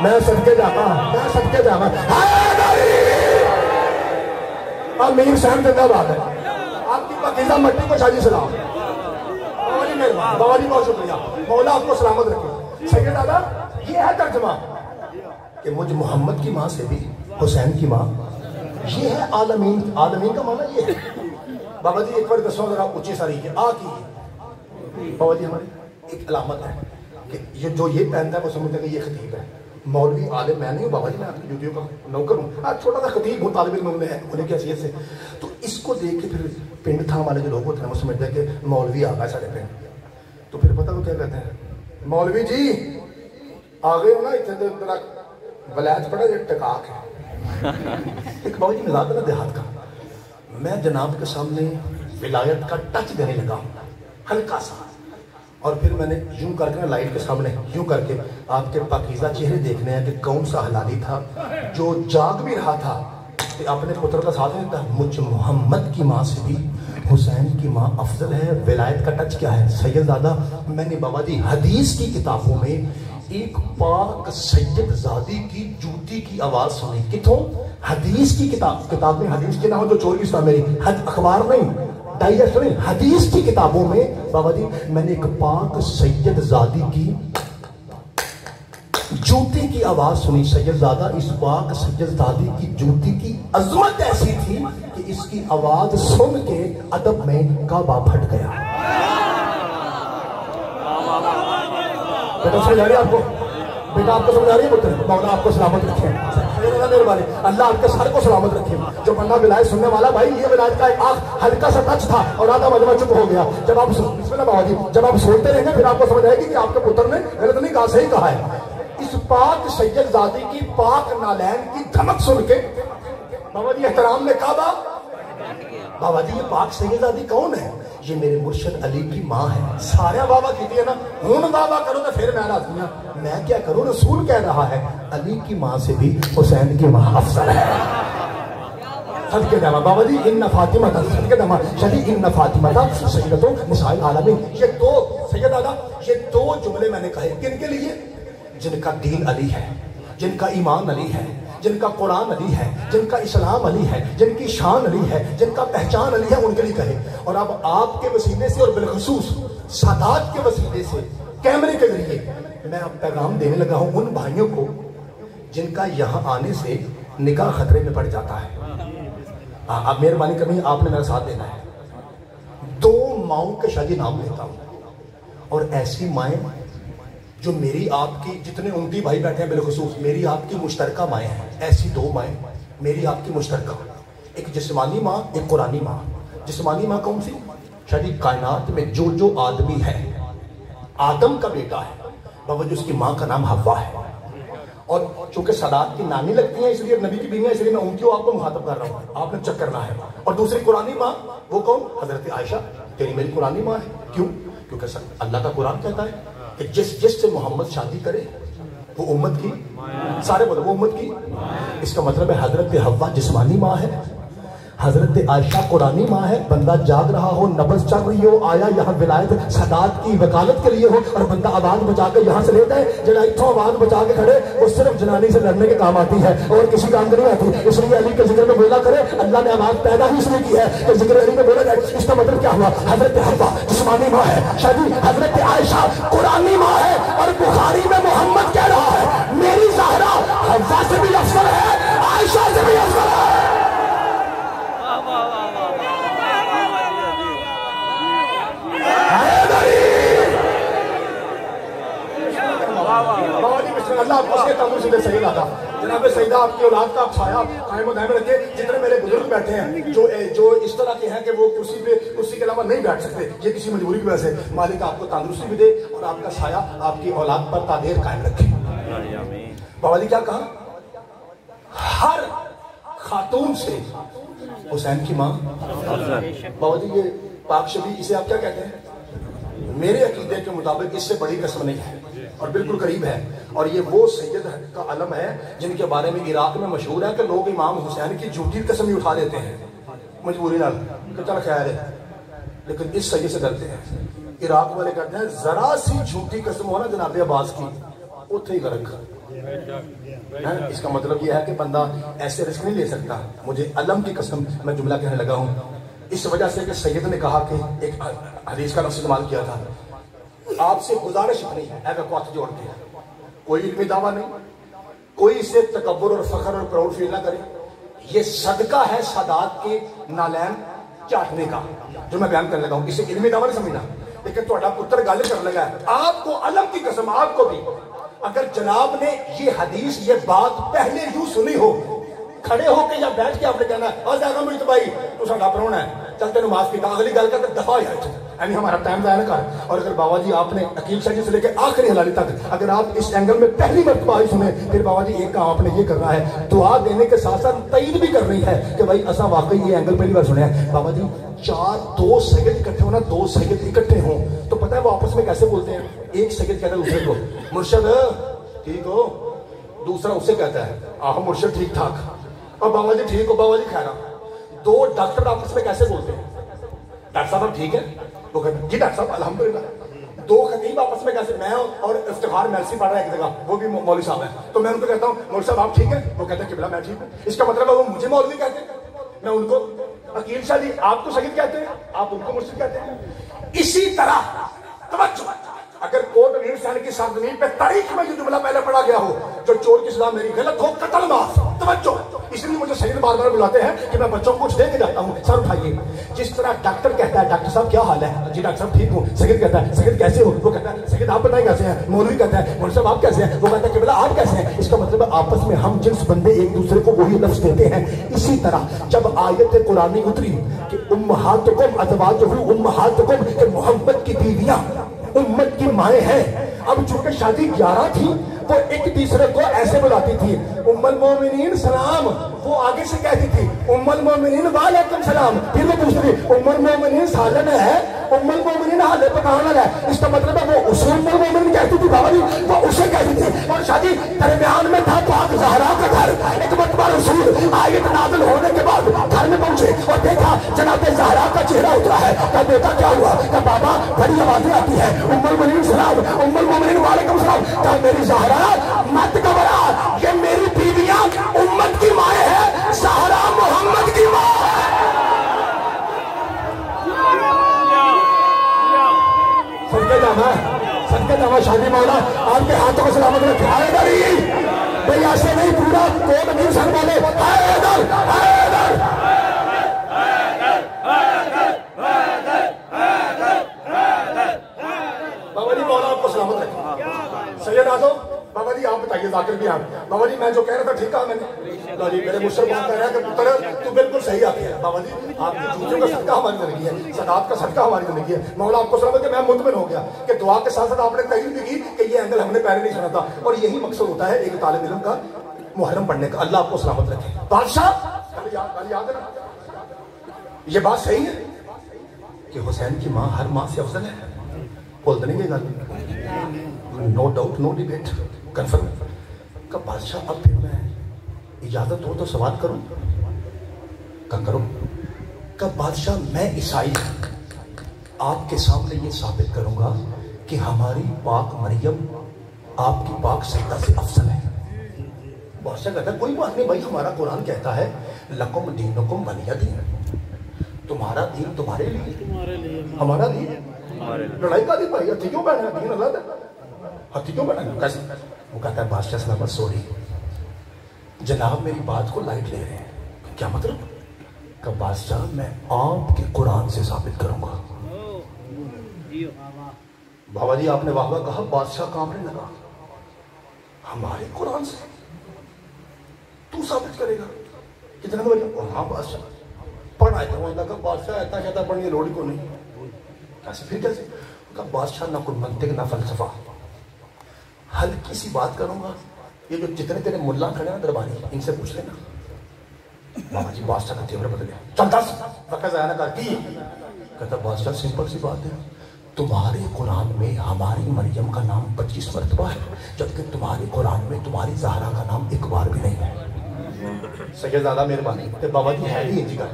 S1: मैं सदके जाता, मैं सदके जावा। अमीर साहब जिंदाबाद है, आपकी पाकीज़ा मट्टी को शादी सलाम। बाबा जी बहुत शुक्रिया, मौला आपको सलामत रखे। सही है दादा, ये है तर्जुमा कि मुझ मोहम्मद की माँ से भी हुसैन की माँ, ये है आलमीन। आलमीन का माना ये है। बाबा जी एक बार दसों जरा ऊंची सारी है आ की। बाबा जी हमारी एक अलामत है कि ये जो ये पहनता है वो समझते हैं कि ये खतीब है, मौलवी आलिम मैं नहीं हूँ बाबा जी, मैं आपकी ड्यूटियों का नौकर हूँ, आज छोटा सा खतीब हूँ, तालिब इल्म है होने की हैसियत से। तो इसको देख के फिर पिंड था वाले जो लोग होते हैं वो समझते हैं कि मौलवी आ गया साढ़े पिंड। तो फिर पता वो क्या कहते हैं, मौलवी जी आ गए हो ना, इतना वलैत पड़ा जो टकाक है। एक बाबू जी मिजाज है ना देहात का, मैं जनाब के सामने विलायत का टच देने लगा हल्का सा, और फिर मैंने यूं करके ना लाइट के सामने यूं करके आपके पाकीज़ा चेहरे देखने हैं कि कौन सा हलाली था जो जाग भी रहा था कि अपने पुत्र का साथ देता। मुझ मोहम्मद की माँ से भी हुसैन की माँ अफजल है। विलायत का टच क्या है सैयदजादा? मैंने बाबा जी हदीस की किताबों में एक पाक सैयदजादी की जूती की आवाज सुनी। कितों? हदीस की किताब में, हदीस के ना हो तो चोर की मेरी अखबार नहीं, डाइजेस्ट नहीं, हदीस की किताबों में बाबा जी मैंने एक पाक सैयदजादी की जूती की आवाज सुनी। सैयदजादा इस पाक सैयदजादी की जूती की अजमत ऐसी थी कि इसकी आवाज सुन के अदब में काबा फट गया। बेटा समझ आ रही है आपको? बेटा आपको समझ आ रही है पुत्र? मौला आपको सलामत रखे, अल्लाह आपके सर को सलामत रखे। जो बंदा विलायत सुनने वाला, भाई ये विलायत का एक हल्का सा टच था और आधा मजमा चुप हो गया। जब आप बाबा जी जब आप सुनते रहेंगे फिर आपको समझ आएगी कि आपके पुत्र ने गलत नहीं कहा, सही कहा है। इस पाक सैयदजादी की पाक नालैन की धमक सुन के बाबा जी एहतराम में काबा। बाबा जी ये पाक सैयदजादी कौन है? ये मेरे मुर्शिद अली की माँ है। सारे बाबा की है ना, हूं बाबा करो तो फिर मैं राजी हूं। मैं क्या करूं, रसूल कह रहा है अली की माँ से भी हुसैन की माँ अफजल है। सदके जामा बाबा जी इन फातिमा था, सदके जामा शदी इन फातिमा था सैयदतु निसाइल आलमीन। ये दो सैयदजादा, ये दो जुमले मैंने कहे किन के लिए? जिनका दीन अली है, जिनका ईमान अली है, जिनका कुरान अली है, जिनका इस्लाम अली है, जिनकी शान अली है, जिनका पहचान अली है, उनके लिए कहे। और अब आपके वसीले से और बिलखसूस सादात के वसीले से कैमरे के जरिए मैं अब पैगाम देने लगा हूं उन भाइयों को जिनका यहाँ आने से निकाह खतरे में पड़ जाता है। अब मेहरबानी करनी, आपने मेरा साथ देना है। 2 माओं के शादी नाम लेता हूं और ऐसी माएँ जो मेरी आपकी, जितने उमदी भाई बैठे हैं बिलखसूस मेरी आपकी मुश्तरका माएँ हैं, ऐसी 2 माएँ मेरी आपकी मुश्तरका, एक जिस्मानी माँ, एक कुरानी माँ। जिस्मानी माँ कौन सी? शायद कायनात में जो आदमी है आदम का बेटा है बाबा जी, उसकी माँ का नाम हव्वा है। और चूंकि सदात की नानी लगती है इसलिए नबी की बीवी है, इसलिए मैं उनकी आपको मुखातब कर रहा हूँ, आपने चेक करना है। और दूसरी कुरानी माँ वो कौन? हजरत आयशा तेरी मेरी कुरानी माँ है। क्यों? क्योंकि अल्लाह का कुरान कहता है कि जिस से मोहम्मद शादी करे वो उम्मत की, सारे बोलो वो उम्मत की। इसका मतलब है हजरत हव्वा जिस्मानी माँ है,
S3: حضرت عائشہ قرآنی ماں ہے، بندہ جاگ رہا ہو، نبض چل رہی ہو، آیا یہاں ولایت سادات کی وکالت کے لیے ہو، اور بندہ آواز بچا کے یہاں سے لیتا ہے، جڑا اتھوں آواز بچا کے کھڑے وہ صرف جنانی سے لڑنے کے کام آتی ہے اور کسی کام کے نہیں آتی. اس لیے علی کے ذکر میں بولا کرے، اللہ نے آواز پیدا ہی اس لیے کی ہے کہ ذکر علی میں بولا جائے. اس کا مطلب کیا ہوا؟ حضرت حفصہ جسمانی ماں ہے، شادی حضرت عائشہ قرآنی ماں ہے، اور بخاری میں محمد کہہ رہا ہے میری زہرا حفصہ سے بھی افضل ہے، عائشہ سے بھی افضل ہے. اللہ آپ کو اس کے تندرستی دے. صحیح لاتا جناب سیدہ آپ کی اولاد کا چھایا قائم و دائم رکھے. جتنے میرے بزرگ بیٹھے ہیں جو اس طرح کے ہیں کہ وہ کرسی کے علاوہ نہیں بیٹھ سکتے، یہ کسی مجبوری کی وجہ سے، مالک آپ کو تندرستی بھی دے اور آپ کا سایہ آپ کی اولاد پر تعدیر قائم رکھے. بابا جی کیا کہا؟ ہر خاتون سے حسین کی ماں. بابا جی یہ پاک شبی اسے آپ کیا کہتے ہیں؟ میرے عقیدے کے مطابق اس سے بڑی قسم نہیں ہے اور بالکل قریب ہے. اور یہ وہ سید کا علم ہے جن کے بارے میں عراق میں مشہور ہے کہ لوگ امام حسین کی جھوٹی قسم ہی اٹھا لیتے ہیں مجبوری نال کہ چل خیر ہے، لیکن اس سید سے ڈرتے ہیں. عراق والے کہتے ہیں ذرا سی جھوٹی قسم ہو نا جناب عباس کی اتھے ہی غرق. اس کا مطلب یہ ہے کہ بندہ ایسے رسک نہیں لے سکتا. مجھے علم کی قسم میں جملہ کہنے لگا ہوں اس وجہ سے کہ سید نے کہا کہ ایک حدیث کا لفظ استعمال کیا تھا، آپ سے گزارش اتنی ہے اے وقت جوڑ کے، کوئی علمی دعویٰ نہیں، کوئی اس سے تکبر اور فخر اور پراؤڈ فیل نہ کرے. یہ صدقہ ہے سادات کے نالین چاٹنے کا جو میں بیان کرنے لگا ہوں. اسے علمی دعویٰ نہیں سمجھنا، لیکن تھوڑا پتر گل کرنے لگا ہے. آپ کو علم کی قسم، آپ کو بھی اگر جناب نے یہ حدیث یہ بات پہلے یوں سنی ہو، کھڑے ہو کے یا بیٹھ کے آپ نے کہنا ہے زیادہ مجتبائی تو ساڈا پراؤنا ہے چل تینوں معاف کیتا، اگلی گل کر دفاع ہے یعنی ہمارا ٹائم ضائع نہ کر. اور اگر بابا جی آپ نے عقیل شاہ جی سے لے کے آخری حلالی تک اگر آپ اس اینگل میں پہلی مرتبہ آئی سنیں، پھر بابا جی ایک کام آپ نے یہ کرنا ہے، دعا دینے کے ساتھ ساتھ تائید بھی کرنی ہے کہ بھائی اسا واقعی یہ اینگل پہلی بار سنیا ہے. بابا جی دو سید اکٹھے ہونا، دو سید اکٹھے ہوں تو پتہ ہے وہ آپس میں کیسے بولتے ہیں؟ ایک سید کہتا ہے دوسرے کو مرشد ٹھیک ہو، دوسرا اسے کہتا ہے آہ مرشد ٹھیک ٹھاک، اور بابا جی ٹھیک ہو، بابا جی خیرا. دو ڈاکٹر آپس میں کیسے بولتے ہیں؟ ڈاکٹر صاحب ٹھیک ہے، وہ کہتے ہیں جی ڈاکٹر صاحب الحمدللہ. دو خطیب آپس میں کیسے، میں اور افتخار میلسی پڑھ رہا ہے ایک جگہ، وہ بھی مولوی صاحب ہیں، تو میں ان کو کہتا ہوں مولوی صاحب آپ ٹھیک ہیں؟ وہ کہتے ہیں قبلہ میں ٹھیک ہوں. اس کا مطلب ہے وہ مجھے مولوی کہتے ہیں، میں ان کو عقیل شاہ جی آپ کو سید کہتے ہیں، آپ ان کو مرشد کہتے ہیں. اسی طرح توجہ، اگر کوٹ امیر حسین کی سرزمین پہ تاریخ میں یہ جملہ پہلے پڑھا گیا ہو جو چور کی سزا میری غلط ہو قتل معاف. توجہ، اس لیے مجھے سید بار بار بلاتے ہیں کہ میں بچوں کو کچھ دے کے جاتا ہوں. سر اٹھائیے، جس طرح ڈاکٹر کہتا ہے ڈاکٹر صاحب کیا حال ہے؟ جی ڈاکٹر صاحب ٹھیک ہوں. سید کہتا ہے سید کیسے ہو؟ وہ کہتا ہے سید آپ بتائیں کیسے ہیں. مولوی کہتا ہے مولوی صاحب آپ کیسے ہیں؟ وہ کہتا ہے کہ بلا آپ کیسے ہیں. اس کا مطلب ہے آپس میں ہم جنس بندے ایک دوسرے کو وہی لفظ دیتے ہیں. اسی طرح جب آیت قرآنی اتری کہ امہاتکم ازواجہ امہاتکم، کہ محمد کی بیویاں امت کی مائیں ہیں. اب چونکہ شادی 11 تھی وہ ایک دوسرے کو ایسے بلاتی تھی ام المومنین سلام، وہ آگے سے کہتی تھی ام المومنین وعلیکم سلام، پھر وہ پوچھتی ام المومنین سالن ہے، ام المومنین حالے پکانا ہے. اس کا مطلب ہے وہ اسے ام المومنین کہتی تھی، بابا جی وہ اسے کہتی تھی. اور شادی درمیان میں تھا پاک زہرا کا گھر. ایک مرتبہ رسول آیت نازل ہونے کے بعد گھر میں پہنچے اور دیکھا جناب زہرا کا چہرہ اترا ہے. کہا بیٹا کیا ہوا؟ کہا بابا بڑی آوازیں آتی ہیں ام المومنین سلام، ام المومنین وعلیکم سلام. کہا میری زہرا مت گھبرا، یہ میری بیویاں امت کی مائیں ہیں، زہرا محمد کی ماں ہے. صدقے جانا شادی مولا آپ کے ہاتھوں کو سلامت رکھے. حیدری بھئی ایسے نہیں، پورا کوٹ نہیں سن والے حیدر حیدر. بابا جی مولا آپ کو سلامت رکھے. سید آزم بابا جی آپ بتائیے، ذاکر بھی آپ. بابا جی میں جو کہہ رہا تھا ٹھیک کہا میں نے؟ جی میرے مشرف بات کہہ رہا ہے کہ پتر تو بالکل صحیح آتی ہے. بابا جی آپ کی جوتیوں کا صدقہ ہماری زندگی ہے، سادات کا صدقہ ہماری زندگی ہے. مولا آپ کو سلامت کہ میں مطمئن ہو گیا کہ دعا کے ساتھ ساتھ آپ نے تعین بھی کی کہ یہ اینگل ہم نے پہلے نہیں سنا تھا. اور یہی مقصد ہوتا ہے ایک طالب علم کا محرم پڑھنے کا. اللہ آپ کو سلامت رکھے. بادشاہ یاد ہے یہ بات صحیح ہے کہ حسین کی ماں ہر ماں سے افضل ہے. بول دیں گے گل، نو ڈاؤٹ نو ڈیبیٹ، کنفرم. کہ بادشاہ اب پھر میں اجازت ہو تو سوال کروں؟ کہ کرو. کہ बादशाह मैं ईसाई आपके सामने ये साबित करूंगा कि हमारी पाक मरियम आपकी पाक सईदा से अफसल है। बादशाह कहता है कोई बात नहीं भाई, हमारा कुरान कहता है लकुम दीनुकुम वलिया दीन, तुम्हारा दीन तुम्हारे लिए, हमारा दीन लड़ाई का दिन भाई, हथी क्यों बैठा दीन अलग है, हथी क्यों बैठा कैसे? वो कहता है बादशाह सलामत सॉरी जनाब मेरी बात को लाइट ले रहे हैं। क्या मतलब? कि बादशाह मैं आपके कुरान से साबित करूंगा। बाबा जी आपने वाह वाह कहा, बादशाह कांपने लगा। हमारे कुरान से तू साबित करेगा? कितना बजे? हाँ बादशाह पढ़ा है। तो बादशाह इतना कहता पढ़ने की लोड़ को नहीं। कैसे? फिर कैसे? बादशाह ना कोई मंतिक ना फलसफा, हल्की सी बात करूंगा, ये जो जितने तेरे मुल्ला खड़े हैं दरबारी इनसे पूछ लेना। बाबा जी बादशाह का तेवर बदल गया। चल दस वक्त ज़ाया ना कर की। कहता बादशाह सिंपल सी बात है, तुम्हारे कुरान में हमारी मरियम का नाम 25 मरतबा है, जबकि तुम्हारे कुरान में तुम्हारी ज़हरा का नाम एक बार भी नहीं है। सैयदज़ादा मेहरबानी तो बाबा जी है ही इंजी का।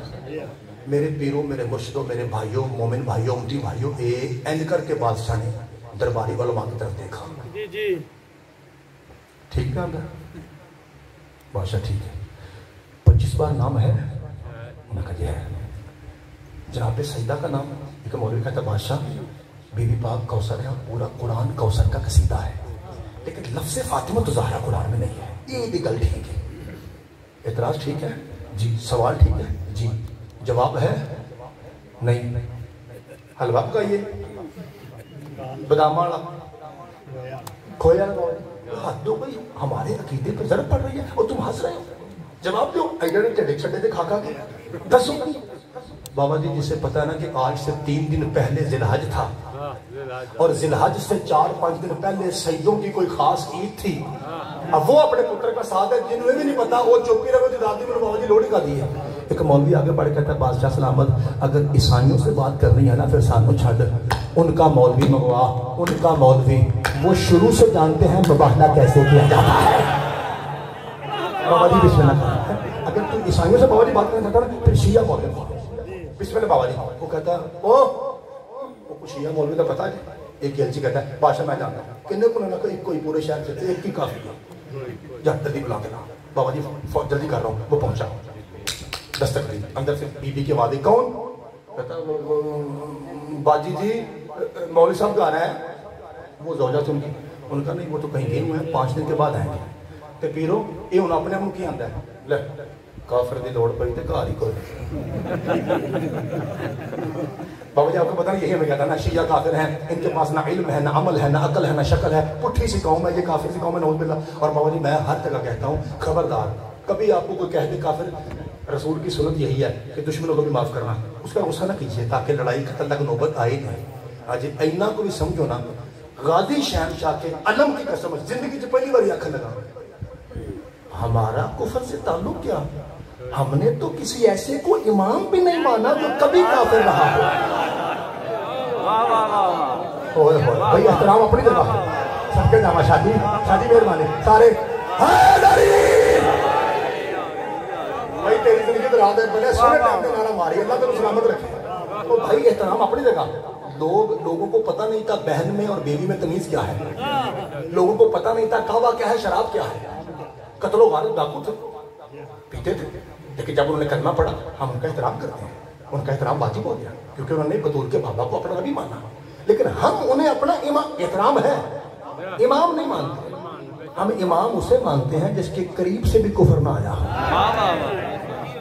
S3: मेरे पीरों, मेरे मुर्शिदों, मेरे भाइयों, मोमिन भाइयों, उमती भाइयों, एंड करके बादशाह ने दरबारी उलमा की तरफ देखा। ठीक है बादशाह? ठीक है। 25 बार नाम है? उन्होंने कहा है। जनाब सईदा का नाम? एक मौलवी कहता बादशाह बीबी पाक कौसर है, पूरा कुरान कौसर का कसीदा है, लेकिन लफ्ज़ फातिमा तो ज़हरा कुरान में नहीं है। ये भी गल ठीक है। एतराज़ ठीक है जी, सवाल ठीक है जी, जवाब है नहीं। हलवा पकाइए, बादाम वाला, खोया हाथ दो भाई, हमारे अकीदे पर जरूरत पड़ रही है और तुम हंस रहे हो। जवाब दो। चढ़े खा खा के दसो। बाबा जी जिसे पता ना कि आज से 3 दिन पहले जिलहज था और जिलहज से 4-5 दिन पहले सईदों की कोई खास ईद थी, अब वो अपने पुत्र का साथ है जिन्हें भी नहीं पता, वो चुपी रहो दादी में बाबा जी लोड़ी का दी है। एक मौलवी आगे बढ़ कहता है बादशाह सलामत अगर ईसाइयों से बात करनी है ना फिर सानू छड़, उनका मौलवी मंगवा, उनका मौलवी वो शुरू से जानते हैं मुबाहला कैसे किया जाता है। बाबा जी बिस्मिल्लाह। अगर तू ईसाइयों से बाबा जी बात करना चाहता ना फिर शिया मौलवी बिस्मिल्लाह बाबा जी। वो कहता ओ शिया मौलवी का पता है? एक एलची कहता है बादशाह मैं जानता हूँ किन्ने को ना कोई पूरे शहर से एक ही काफी जा जल्दी बुला के ला। बाबा जी जल्दी कर रहा हूँ। वो पहुंचा, दस्तक दी, अंदर से बीबी की आवाज़। कौन? कहता बाजी जी मौलवी साहब का आ रहा है। वो जोजा सुन की उनका नहीं, वो तो कहीं गए हुए हैं, 5 दिन के बाद आएंगे। तो पीरो ये हूँ अपने आप की आंदा है ले काफिर की दौड़ पई तो घर ही कोई। बाबा जी आपको पता नहीं यही हमें कहता ना शिया काफिर हैं, इनके पास ना इल्म है, ना अमल है, ना अकल है, ना शक्ल है, पुट्ठी सी कौम है, ये काफिर सी कौम है, नौज़ बिल्लाह। और बाबा जी मैं हर जगह कहता हूँ खबरदार कभी आपको कोई कह दे काफिर, रसूल की सुन्नत यही है कि दुश्मनों को भी माफ करना, उसका गुस्सा ना कीजिए ताकि लड़ाई खतल तक नौबत आए नहीं। आज इन्ना को भी समझो ना, गादी शहनशाह के अलम की कसम जिंदगी से पहली बार आंख लगा। हमारा कुफर से ताल्लुक क्या? हमने तो किसी ऐसे को इमाम भी नहीं माना जो कभी काफिर रहा हो। भाई एहतराम अपनी जगह है, सबके नामा शादी शादी मेहरबानी सारे भाई तेरी जिंदगी तो रात है बड़े सोने टाइम पे नारा मारी, अल्लाह तेरे सलामत रखे। तो भाई एहतराम अपनी जगह। लोगों को पता नहीं था बहन में और बेबी में तमीज क्या है, लोगों को पता नहीं था कहवा क्या है, शराब क्या है। कत्लो गारत डाकू थे, पीते थे, लेकिन जब उन्होंने करना पड़ा हम उनका एहतराम करते हैं। उनका एहतराम वाजिब हो गया क्योंकि उन्होंने बतूल के बाबा को अपना नबी माना, लेकिन हम उन्हें अपना एहतराम है इमाम नहीं मानते। हम इमाम उसे मानते हैं जिसके करीब से भी कुफर ना आया।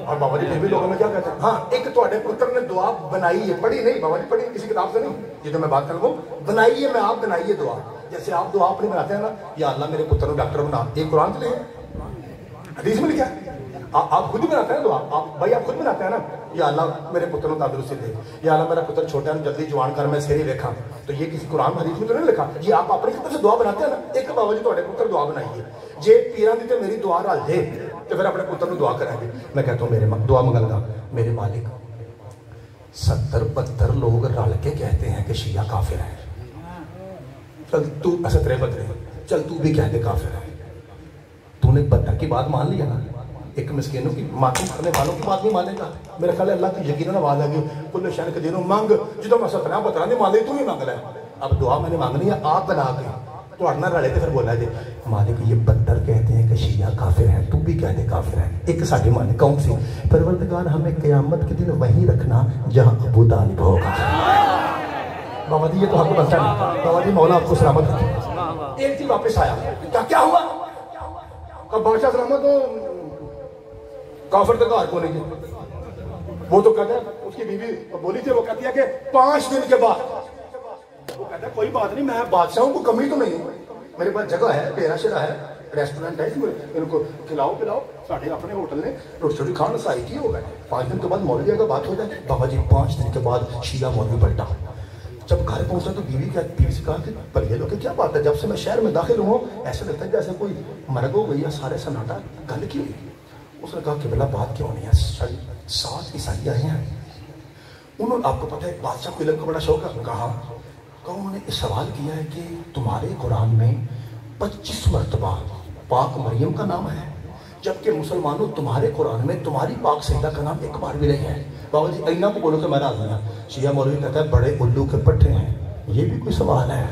S3: और बाबा जी फिर भी लोगों में क्या कहते हैं, हाँ एक तुम्हारे पुत्र ने दुआ बनाई है, पढ़ी नहीं बाबा जी, पढ़ी किसी किताब से नहीं, ये तो मैं बात कर रहा हूँ, बनाइए मैं आप बनाइए दुआ। जैसे आप दुआ अपनी बनाते हैं ना, या अल्लाह मेरे पुत्र को डॉक्टर बना, एक कुरान से नहीं हदीस में लिखा है, आप खुद ही बनाते हैं दुआ। आप भाई आप खुद बनाते हैं ना, या अल्लाह मेरे पुत्र को तंदुरुस्ती दे, या अल्लाह मेरा पुत्र छोटा है जल्दी जवान कर मैं सेरी देखा, तो ये किसी कुरान हदीस में तो नहीं लिखा, ये आप अपनी तरफ से दुआ बनाते हैं ना। एक बाबा जी थोड़े पुत्र दुआ बनाइए, जे पीरा दी तो मेरी दुआ रल दे तो फिर अपने पुत्र को दुआ कराएंगे। मैं कहता हूँ मेरे दुआ मंगलदा मेरे मालिक 70-72 लोग रल के कहते हैं कि शिया काफिर है, चल तू 70-72 चल तू भी कहते काफिर है, तूने 72 की बात मान लिया ना, ایک مسکینوں کی ماتم کرنے والوں کی بات نہیں مانے گا. میرا خیال ہے اللہ کی یقیناً آواز آگی کل شان کے دنوں مانگ جدو میں ستنا بترا نہیں مان لے تو ہی مانگ لے. اب دعا میں نے مانگنی ہے آپ بنا کے تو اڑنا رلے تھے. پھر بولا جی مالک یہ بدتر کہتے ہیں کہ شیعہ کافر ہیں, تو بھی کہہ دے کافر ہیں. ایک ساڑھی مانے کون سی؟ پروردگار ہمیں قیامت کے دن وہیں رکھنا جہاں ابو طالب ہوگا. بابا جی یہ تو آپ کو بچہ نہیں. بابا جی مولا آپ کو سلامت رکھے. ایک دن واپس آیا, کیا ہوا؟ بادشاہ سلامت تو کافر تو گھر کو نہیں جی. وہ تو کہتا ہے اس کی بیوی بولی تھی, وہ کہتی ہے کہ 5 دن کے بعد. وہ کہتا ہے کوئی بات نہیں, میں بادشاہوں کو کمی تو نہیں ہوں, میرے پاس جگہ ہے, ڈیرا شیرا ہے, ریسٹورنٹ ہے, ان کو کھلاؤ پلاؤ. ساڑھے اپنے ہوٹل نے روٹی چھوٹی کھانا سائی کی ہو گئے. 5 دن کے بعد مولوی کا بات ہو جائے. بابا جی 5 دن کے بعد شیعہ مولوی پلٹا. جب گھر پہنچا تو بیوی سے کہا کہ پر یہ لوگ کیا بات ہے, جب سے میں شہر میں داخل ہوں ایسا لگتا ہے جیسے کوئی مرگ ہو گئی ہے, سارے سناٹا, گل کی ہوئی. اس نے کہا کہ بلا بات کیوں نہیں ہے, 7 عیسائی آئے ہیں. انہوں نے آپ کو پتہ ہے بادشاہ کو علم کا بڑا شوق ہے. کہا انہوں نے سوال کیا ہے کہ تمہارے قرآن میں 25 مرتبہ پاک مریم کا نام ہے, جبکہ مسلمانوں تمہارے قرآن میں تمہاری پاک سیدہ کا نام ایک بار بھی نہیں ہے. بابا جی اینا کو بولو کہ میں راضی ہوں. شیعہ مولوی کہتا ہے بڑے الو کے پٹھے ہیں, یہ بھی کوئی سوال ہے؟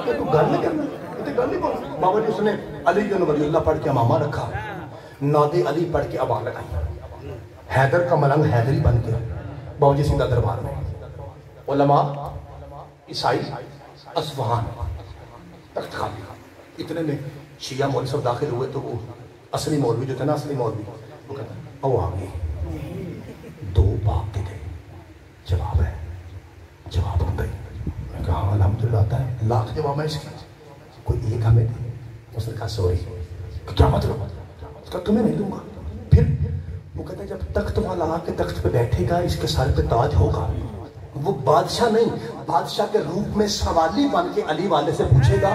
S3: تو گل نہیں کرنا, گل نہیں بولنا. بابا جی اس نے علی بن ولی اللہ پڑھ کے امامہ رکھا, ناد علی پڑھ کے ابان لگائی, حیدر کا ملنگ حیدری بن کے بابا جی سیدھا دربار میں. علماء عیسائی اصفہان تخت خالی. اتنے میں شیعہ مولوی سب داخل ہوئے تو وہ اصلی مولوی جو تھے نا, اصلی مولوی, وہ کہتا ہے او آگے 2 باپ دے جواب ہے, جواب ہوتا ہے. میں کہا الحمدللہ آتا ہے, لاکھ جواب ہے اس کی, کوئی ایک ہمیں دے. اس نے کہا سوری. کیا مطلب؟ اس کا تمہیں نہیں دوں گا. پھر وہ کہتا ہے جب تخت والا آ کے تخت پہ بیٹھے گا اس کے سر پہ تاج ہوگا, وہ بادشاہ نہیں, بادشاہ کے روپ میں سوالی بن کے علی والے سے پوچھے گا.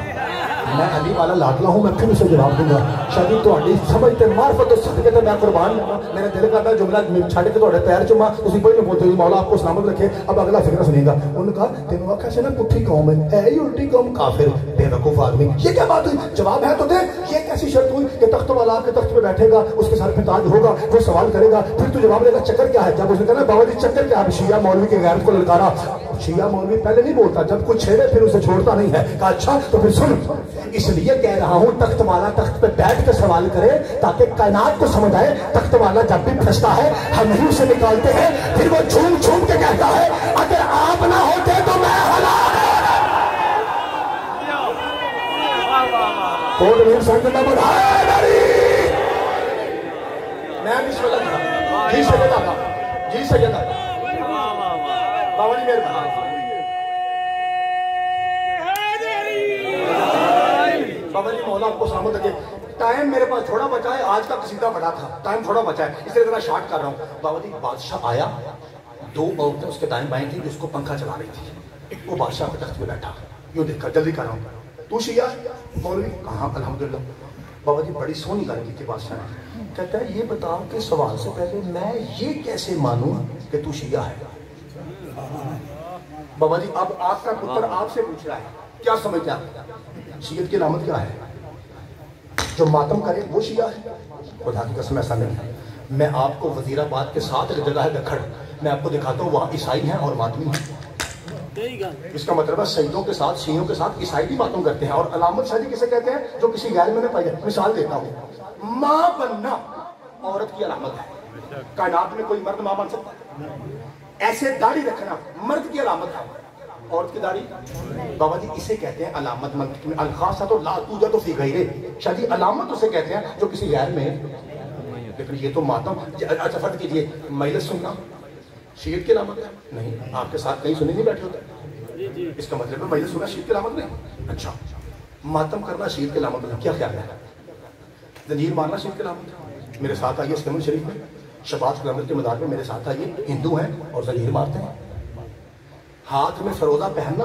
S3: میں علی والا لاڈلا ہوں, میں پھر اسے جواب دوں گا. شاید تو علی سمجھتے معرفت و صدقے تے میں قربان جاؤں. میرے دل کرتا ہے جملہ چھڑ کے تھوڑے پیر چوما, تسی کوئی نہیں بولتے مولا آپ کو سلامت رکھے. اب اگلا فکر سنیں گا. انہوں نے کہا تینوں آنکھیں سے نا پٹھی قوم ہے ہی الٹی قوم, کافر بے وقوف آدمی. یہ کیا بات ہوئی؟ جواب ہے تو دے. یہ کیسی شرط ہوئی کہ تخت والا آپ کے تخت پہ بیٹھے گا, اس کے سر پہ تاج ہوگا, وہ سوال کرے گا, پھر تو جواب دے گا چکر کیا ہے. جب اس نے کہا بابا جی چکر کیا ہے, شیعہ مولوی کے غیرت کو للکارا. شیعہ مولوی پہلے نہیں بولتا, جب کوئی چھیڑے پھر اسے چھوڑتا نہیں ہے. کہا اچھا تو پھر سن, اس لیے کہہ رہا ہوں تخت والا تخت پہ بیٹھ کے سوال کرے تاکہ کائنات کو سمجھ آئے. تخت والا جب بھی پھنستا ہے ہم ہی اسے نکالتے ہیں, پھر وہ جھوم جھوم کے کہتا ہے اگر آپ نہ ہوتے تو میں ہلاک. جی سید آقا, جی سید آقا, بابا جی میرے بابا جی مولا آپ کو سلامت رکھے. ٹائم میرے پاس تھوڑا بچا ہے, آج کا قصیدہ بڑا تھا, ٹائم تھوڑا بچا ہے اس لیے ذرا شارٹ کر رہا ہوں. بابا جی بادشاہ آیا, 2 عورتیں اس کے دائیں بائیں تھیں جس کو پنکھا چلا رہی تھی. وہ بادشاہ کے تخت پہ بیٹھا, یوں دیکھا, جلدی کر رہا ہوں, تو شیعہ مولوی؟ کہاں الحمدللہ. بابا جی بڑی سونی گل کی تھی بادشاہ نے. کہتا ہے یہ بتاؤ کہ سوال سے پہلے میں یہ کیسے مانوں کہ تو شیعہ ہے؟ بابا جی اب آپ کا پتر آپ سے پوچھ رہا ہے, کیا سمجھتے ہیں شیعت کی علامت کیا ہے؟ جو ماتم کرے وہ شیعہ ہے؟ خدا کی قسم ایسا نہیں ہے. میں آپ کو وزیر آباد کے ساتھ ایک جگہ ہے دکھڑ, میں آپ کو دکھاتا ہوں, وہاں عیسائی ہیں اور ماتمی ہیں. اس کا مطلب ہے سیدوں کے ساتھ شیعوں کے ساتھ عیسائی بھی ماتم کرتے ہیں. اور علامت شادی کسے کہتے ہیں؟ جو کسی غیر میں نے پائی ہے. مثال دیتا ہوں, ماں بننا عورت کی علامت ہے. کائنات میں کوئی مرد ماں بن سکتا ہے؟ ایسے داڑھی رکھنا مرد کی علامت ہے, عورت کی داڑھی. بابا جی اسے کہتے ہیں علامت. منطق میں الخاصہ تو لا توجد تو فی غیرہ, شادی علامت اسے کہتے ہیں جو کسی غیر میں. لیکن یہ تو ماتم. اچھا فرض کیجئے مجلس سننا شیعت کی علامت ہے؟ نہیں. آپ کے ساتھ کہیں سنی نہیں بیٹھے ہوتے, اس کا مطلب ہے مجلس سننا شیعت کی علامت نہیں. اچھا ماتم کرنا شیعت کی علامت نہیں, کیا خیال ہے؟ زنجیر مارنا شیعت کی علامت ہے؟ میرے ساتھ آئیے اسکمل شریف میں, شباز قیامت کے مزار میں میرے ساتھ آئیے. ہندو ہیں اور زنجیر مارتے ہیں. ہاتھ میں فروزہ پہننا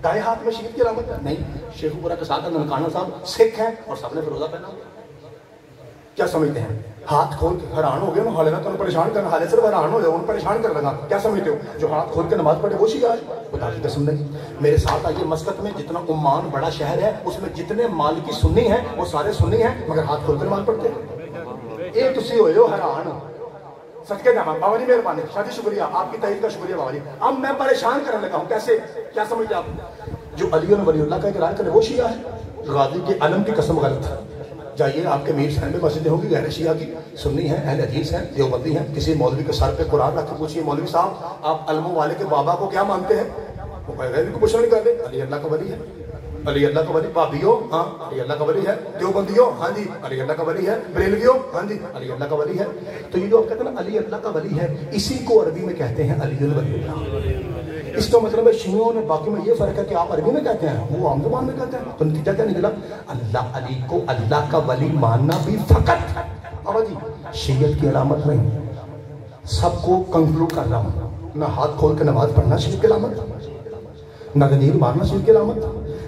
S3: دائیں ہاتھ میں شیعت کی علامت ہے؟ نہیں. شیخ پورا کے ساتھ ننکانہ صاحب سکھ ہیں اور سب نے فروزہ پہنا. کیا سمجھتے ہیں؟ ہاتھ کھول کے حیران ہو گئے نا, حالے نہ تو پریشان کرنا, حالے صرف حیران ہو جائے ان پریشان کر لگا. کیا سمجھتے ہو جو ہاتھ کھول کے نماز پڑھے وہ شیعہ ہے؟ خدا کی قسم نہیں. میرے ساتھ آئیے مسقط میں, جتنا عمان بڑا شہر ہے اس میں جتنے مالکی سنی ہیں وہ سارے سنی ہیں مگر ہاتھ کھول کے نماز پڑھتے ہیں. ये तुसी होए हो हैरान सदके जावा बाबा जी मेहरबानी शादी शुक्रिया आपकी तारीफ का शुक्रिया बाबा जी। अब मैं परेशान करने लगा हूँ कैसे क्या समझते आप जो अली और वलीउल्लाह का इकरार करे वो शिया है गाजी के अलम की कसम गलत जाइए आपके मीर शहर में मस्जिदें होंगी गैर शिया की सुन्नी है अहले हदीस है देवबंदी है किसी मौलवी के सर पे कुरान रख के पूछिए मौलवी साहब आप अलमों वाले के बाबा को क्या मानते हैं वो कहेगा इनको कुछ नहीं कहते अली अल्लाह का वली है अली अल्लाह का वली भाभीओ हाँ अली अल्लाह का वली है देवबंदियों हाँ जी अली अल्लाह का वली है बरेलवियों हाँ जी अली अल्लाह का वली है। तो ये जो आप कहते हैं ना अली अल्लाह का वली है इसी को अरबी में कहते हैं अली वली। इसका मतलब है शियों ने बाकी में ये फर्क है कि आप अरबी में कहते हैं वो आम ज़बान में कहते हैं। तो नतीजा क्या निकला अल्लाह अली को अल्लाह का वली मानना भी फकत अब जी शियत की अलामत नहीं। सबको कंक्लूड कर रहा हूँ ना हाथ खोल के नमाज पढ़ना शियत की अलामत ना गंजीर मारना शियत की अलामत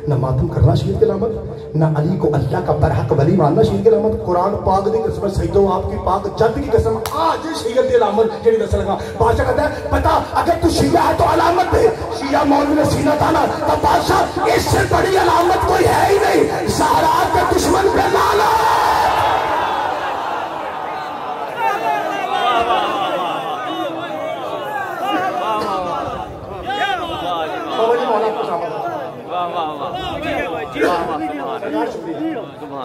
S3: ना मातम करना शियत की अलामत ना अली को अल्लाह का बरहक वली मानना शियत की अलामत। कुरान पाक की कसम सईदो आपकी पाक जद की कसम आज शियत की अलामत जेडी दस लगा बादशाह कहता है पता अगर तू शिया है तो अलामत दे शिया मौलवी ने सीना ताना तो बादशाह इससे बड़ी अलामत कोई है ही नहीं सहरा के दुश्मन पे लाला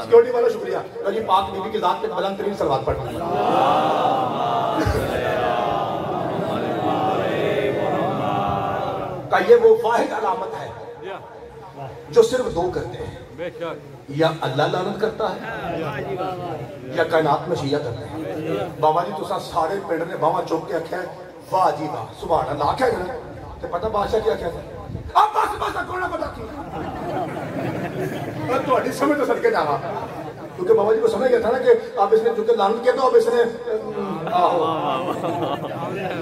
S3: सिक्योरिटी वाला शुक्रिया जी पाक बीबी की जात पे बुलंद तरीन सलवात पढ़ का ये वो वाहिद अलामत है जो सिर्फ दो करते हैं या अल्लाह लानत करता है या कायनात में शिया करते हैं। बाबा जी तुसा सारे पिंड ने बावा चुक के आख्या वाह जी वाह सुभान अल्लाह आख्या तो पता बादशाह क्या कहता अब बस बस कोना को तो समझ तो सदके जावा क्योंकि बाबा जी को समझ गया था ना कि आप इसने चूंकि लानत किया तो अब इसने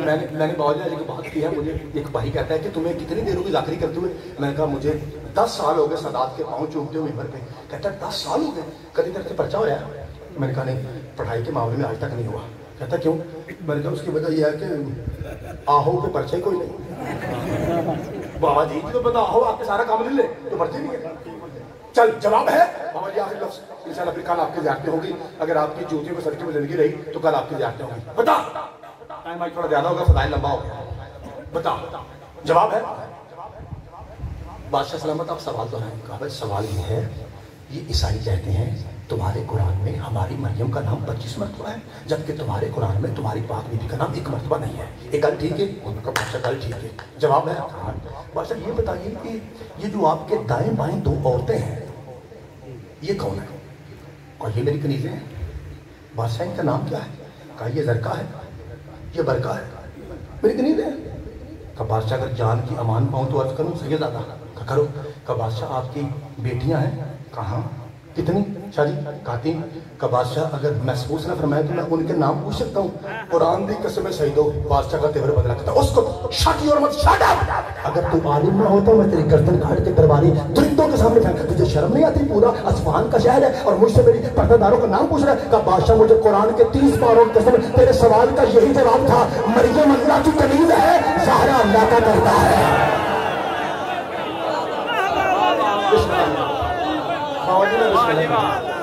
S3: मैंने बाबा जी की बात की है। मुझे एक भाई कहता है कि तुम्हें कितनी देर होगी जाकरी करते हुए मैंने कहा मुझे 10 साल हो गए सदात के पाँव चूमते हुए भर पे। कहता है 10 साल हो गए कभी तरह से पर्चा होया मैंने कहा नहीं पढ़ाई के मामले में आज तक नहीं हुआ। कहता क्यों मैंने कहा उसकी वजह यह है कि आहो के पर्चे ही कोई नहीं बाबा जी तो पता आहो आपके सारा काम ले तो पर्चे नहीं है चल जवाब है बाबा जी आखिर लफ्ज़ इंशाल्लाह फिर कल आपकी ज़ियारतें होगी अगर आपकी जूतियों में सड़की में जिंदगी रही तो कल आपकी ज़ियारतें होगी। बता टाइम आज थोड़ा ज्यादा होगा फदाइल लंबा हो गया बता जवाब है बादशाह सलामत आप सवाल तो है कहा भाई सवाल ये है ये ईसाई कहते हैं तुम्हारे कुरान में हमारी मरियम का नाम 25 मरतबा है जबकि तुम्हारे कुरान में तुम्हारी पाक बीबी का नाम 1 मरतबा नहीं है। एक गल ठीक है उनका बादशाह गल ठीक है जवाब है बादशाह ये बताइए कि ये जो आपके दाएं बाएं 2 औरतें हैं ये कौन है और ये मेरी कनीज़ें हैं। बादशाह इनका नाम क्या है कहा ये जरका है ये बरका है मेरी कनीज़ें हैं। कहा बादशाह अगर जान की अमान पाऊँ तो अर्ज करूँ सैयदादा करो। कहा बादशाह आपकी बेटियां हैं कहाँ कितनी शादी खाती का बादशाह अगर महसूस ना फरमाए तो मैं उनके नाम पूछ सकता हूँ। कुरान दी कसम सही दो बादशाह का तेवर बदला करता उसको शक और मत शट अप अगर तू आलिम ना होता मैं तेरी गर्दन काट के दरबारी दरिंदों के सामने फेंक तुझे शर्म नहीं आती पूरा आसमान का शहर है और मुझसे मेरी पर्दादारों का नाम पूछ रहा है। का बादशाह मुझे कुरान के 30 पारों की कसम तेरे सवाल का यही जवाब था मरियम अल्लाह की कनीज है ज़हरा अल्लाह का करता है।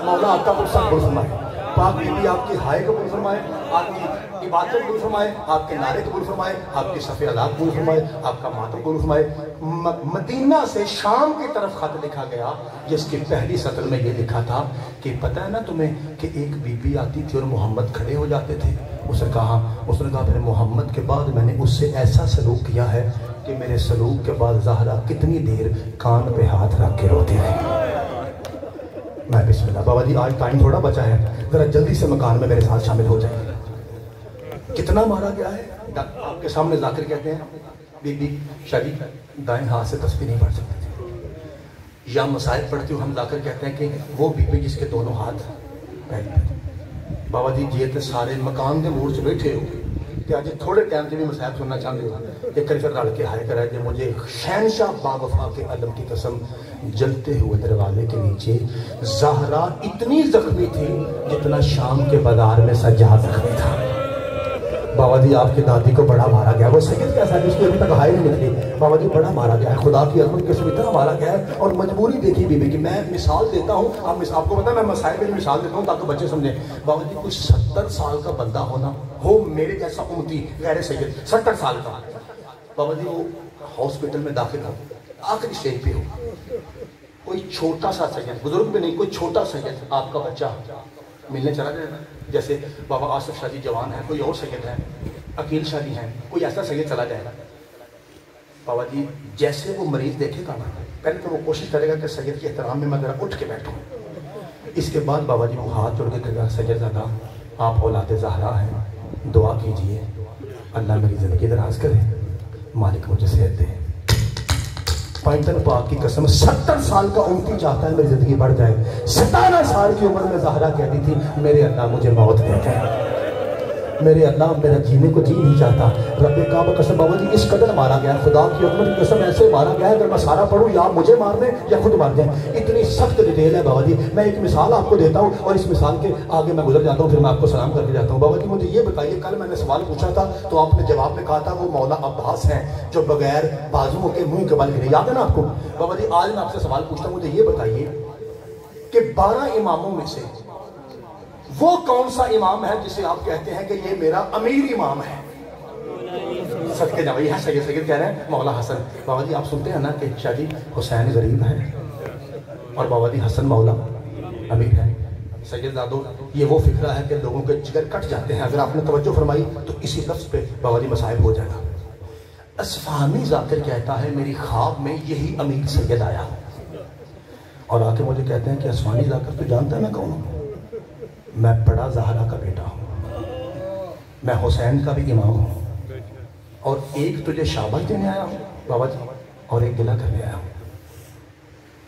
S3: मौला आपका पुरसा कबूल फरमाए पाक बीबी आपकी हाय कबूल फरमाए आपकी इबादत कबूल फरमाए आपके नारे कबूल फरमाए आपकी सफ़े अदा कबूल फरमाए आपका मातम कबूल फरमाए। मदीना से शाम की तरफ खत लिखा गया जिसकी पहली सतर में ये लिखा था कि पता है ना तुम्हें कि एक बीबी आती थी और मोहम्मद खड़े हो जाते थे। उसने कहा फिर मोहम्मद के बाद मैंने उससे ऐसा सलूक किया है कि मेरे सलूक के बाद ज़हरा कितनी देर कान पे हाथ रख के रोती रही। मैं बिस्मिल्लाह बाबा जी आज टाइम थोड़ा बचा है जरा जल्दी से मकान में मेरे साथ शामिल हो जाए। कितना मारा गया है आपके सामने जाकिर कहते हैं बीबी शादी दाएं हाथ से तस्बीह नहीं पढ़ सकते थे या मसाइल पढ़ती हूँ हम जाकिर कहते हैं कि वो बीबी जिसके दोनों हाथ पैर बाबा जी ये तो सारे मकान के मूड से बैठे हो कि आज थोड़े टाइम से भी मसाइल सुनना चाहते हो एक फिर रल के हाय कराए कि मुझे शहनशाह बावफा के अलम की कसम जलते हुए दरवाजे के नीचे ज़हरा इतनी जख्मी थी जितना शाम के बाजार में सज्जाद जख्मी था। बाबा जी आपकी दादी को बड़ा मारा गया, वो सैयद कैसा है जिसकी अभी तक हाई नहीं निकली, बाबा जी बड़ा मारा गया है, खुदा की अज़मत के सब इतना मारा गया है। और मजबूरी देखी बीबी की, मैं मिसाल देता हूँ, आपको पता है मैं मसाइल में मिसाल देता हूँ ताकि बच्चे समझें। बाबा जी कुछ 70 साल का बंदा होना हो, मेरे जैसा उम्मती गैर सैयद 70 साल का, बाबा जी वो हॉस्पिटल में दाखिल हो, आखिरी स्टेज पे हो, कोई छोटा सा सैयद, बुजुर्ग भी नहीं, कोई छोटा सैयद आपका बच्चा मिलने चला जाएगा, जैसे बाबा आसिफ शाह जी जवान है, कोई और सैयद है, अकील शाह जी हैं, कोई ऐसा सैयद चला जाएगा, बाबा जी जैसे वो मरीज देखेगा ना, पहले तो वो कोशिश करेगा कि सैयद के एहतराम में मैं जरा उठ के बैठूं, इसके बाद बाबा जी वो हाथ जोड़ के कहेगा सैयदजादा आप औलाद ज़हरा हैं, दुआ कीजिए अल्लाह मेरी ज़िंदगी दराज करे, मालिक मुझे सेहत दे। पैगंबर पाक की कसम 70 साल का उम्मती चाहता है मेरी ज़िंदगी बढ़ जाए। 17 साल की उम्र में ज़हरा कहती थी मेरे अल्लाह मुझे मौत देते हैं, मेरे अल्लाह मेरा जीने को जी नहीं चाहता। रब्बे काबा कसम बाबा जी इस कदर मारा गया, खुदा की अज़मत की कसम ऐसे मारा गया है, अगर मैं सारा पढ़ूँ या मुझे मार दें या खुद मार जाए, इतनी सख्त डिटेल है बाबा जी। मैं एक मिसाल आपको देता हूँ और इस मिसाल के आगे मैं गुजर जाता हूँ, फिर मैं आपको सलाम करके जाता हूँ। बाबा जी मुझे ये बताइए, कल मैंने सवाल पूछा था तो आपने जवाब में कहा था वो मौला अब्बास हैं जो बगैर बाजुओं के मुंह के बल गिरे, याद है ना आपको? बाबा जी आज मैं आपसे सवाल पूछता हूँ, मुझे ये बताइए कि 12 इमामों में से वो कौन सा इमाम है जिसे आप कहते हैं कि ये मेरा अमीर इमाम है? सदके जाओ, ये है सैयद कह रहे हैं मौला हसन। बाबा जी आप सुनते हैं ना कि शाह जी हुसैन गरीब है और बाबा जी हसन मौला अमीर है। सैयदजादो ये वो फिक्रा है कि लोगों के जिगर कट जाते हैं, अगर आपने तवज्जो फरमाई तो इसी लफ्ज़ पे बाबा जी मसाइब हो जाएगा। असफानी जाकिर कहता है मेरी ख्वाब में यही अमीर सैयद आया और आके मुझे कहते हैं कि असफानी जाकिर तो जानता है मैं कौन हूँ? मैं बड़ा ज़हरा का बेटा हूँ, मैं हुसैन का भी इमाम हूँ और एक तुझे शाबाश देने आया हूँ बाबा जी और एक गिला करने आया हूँ।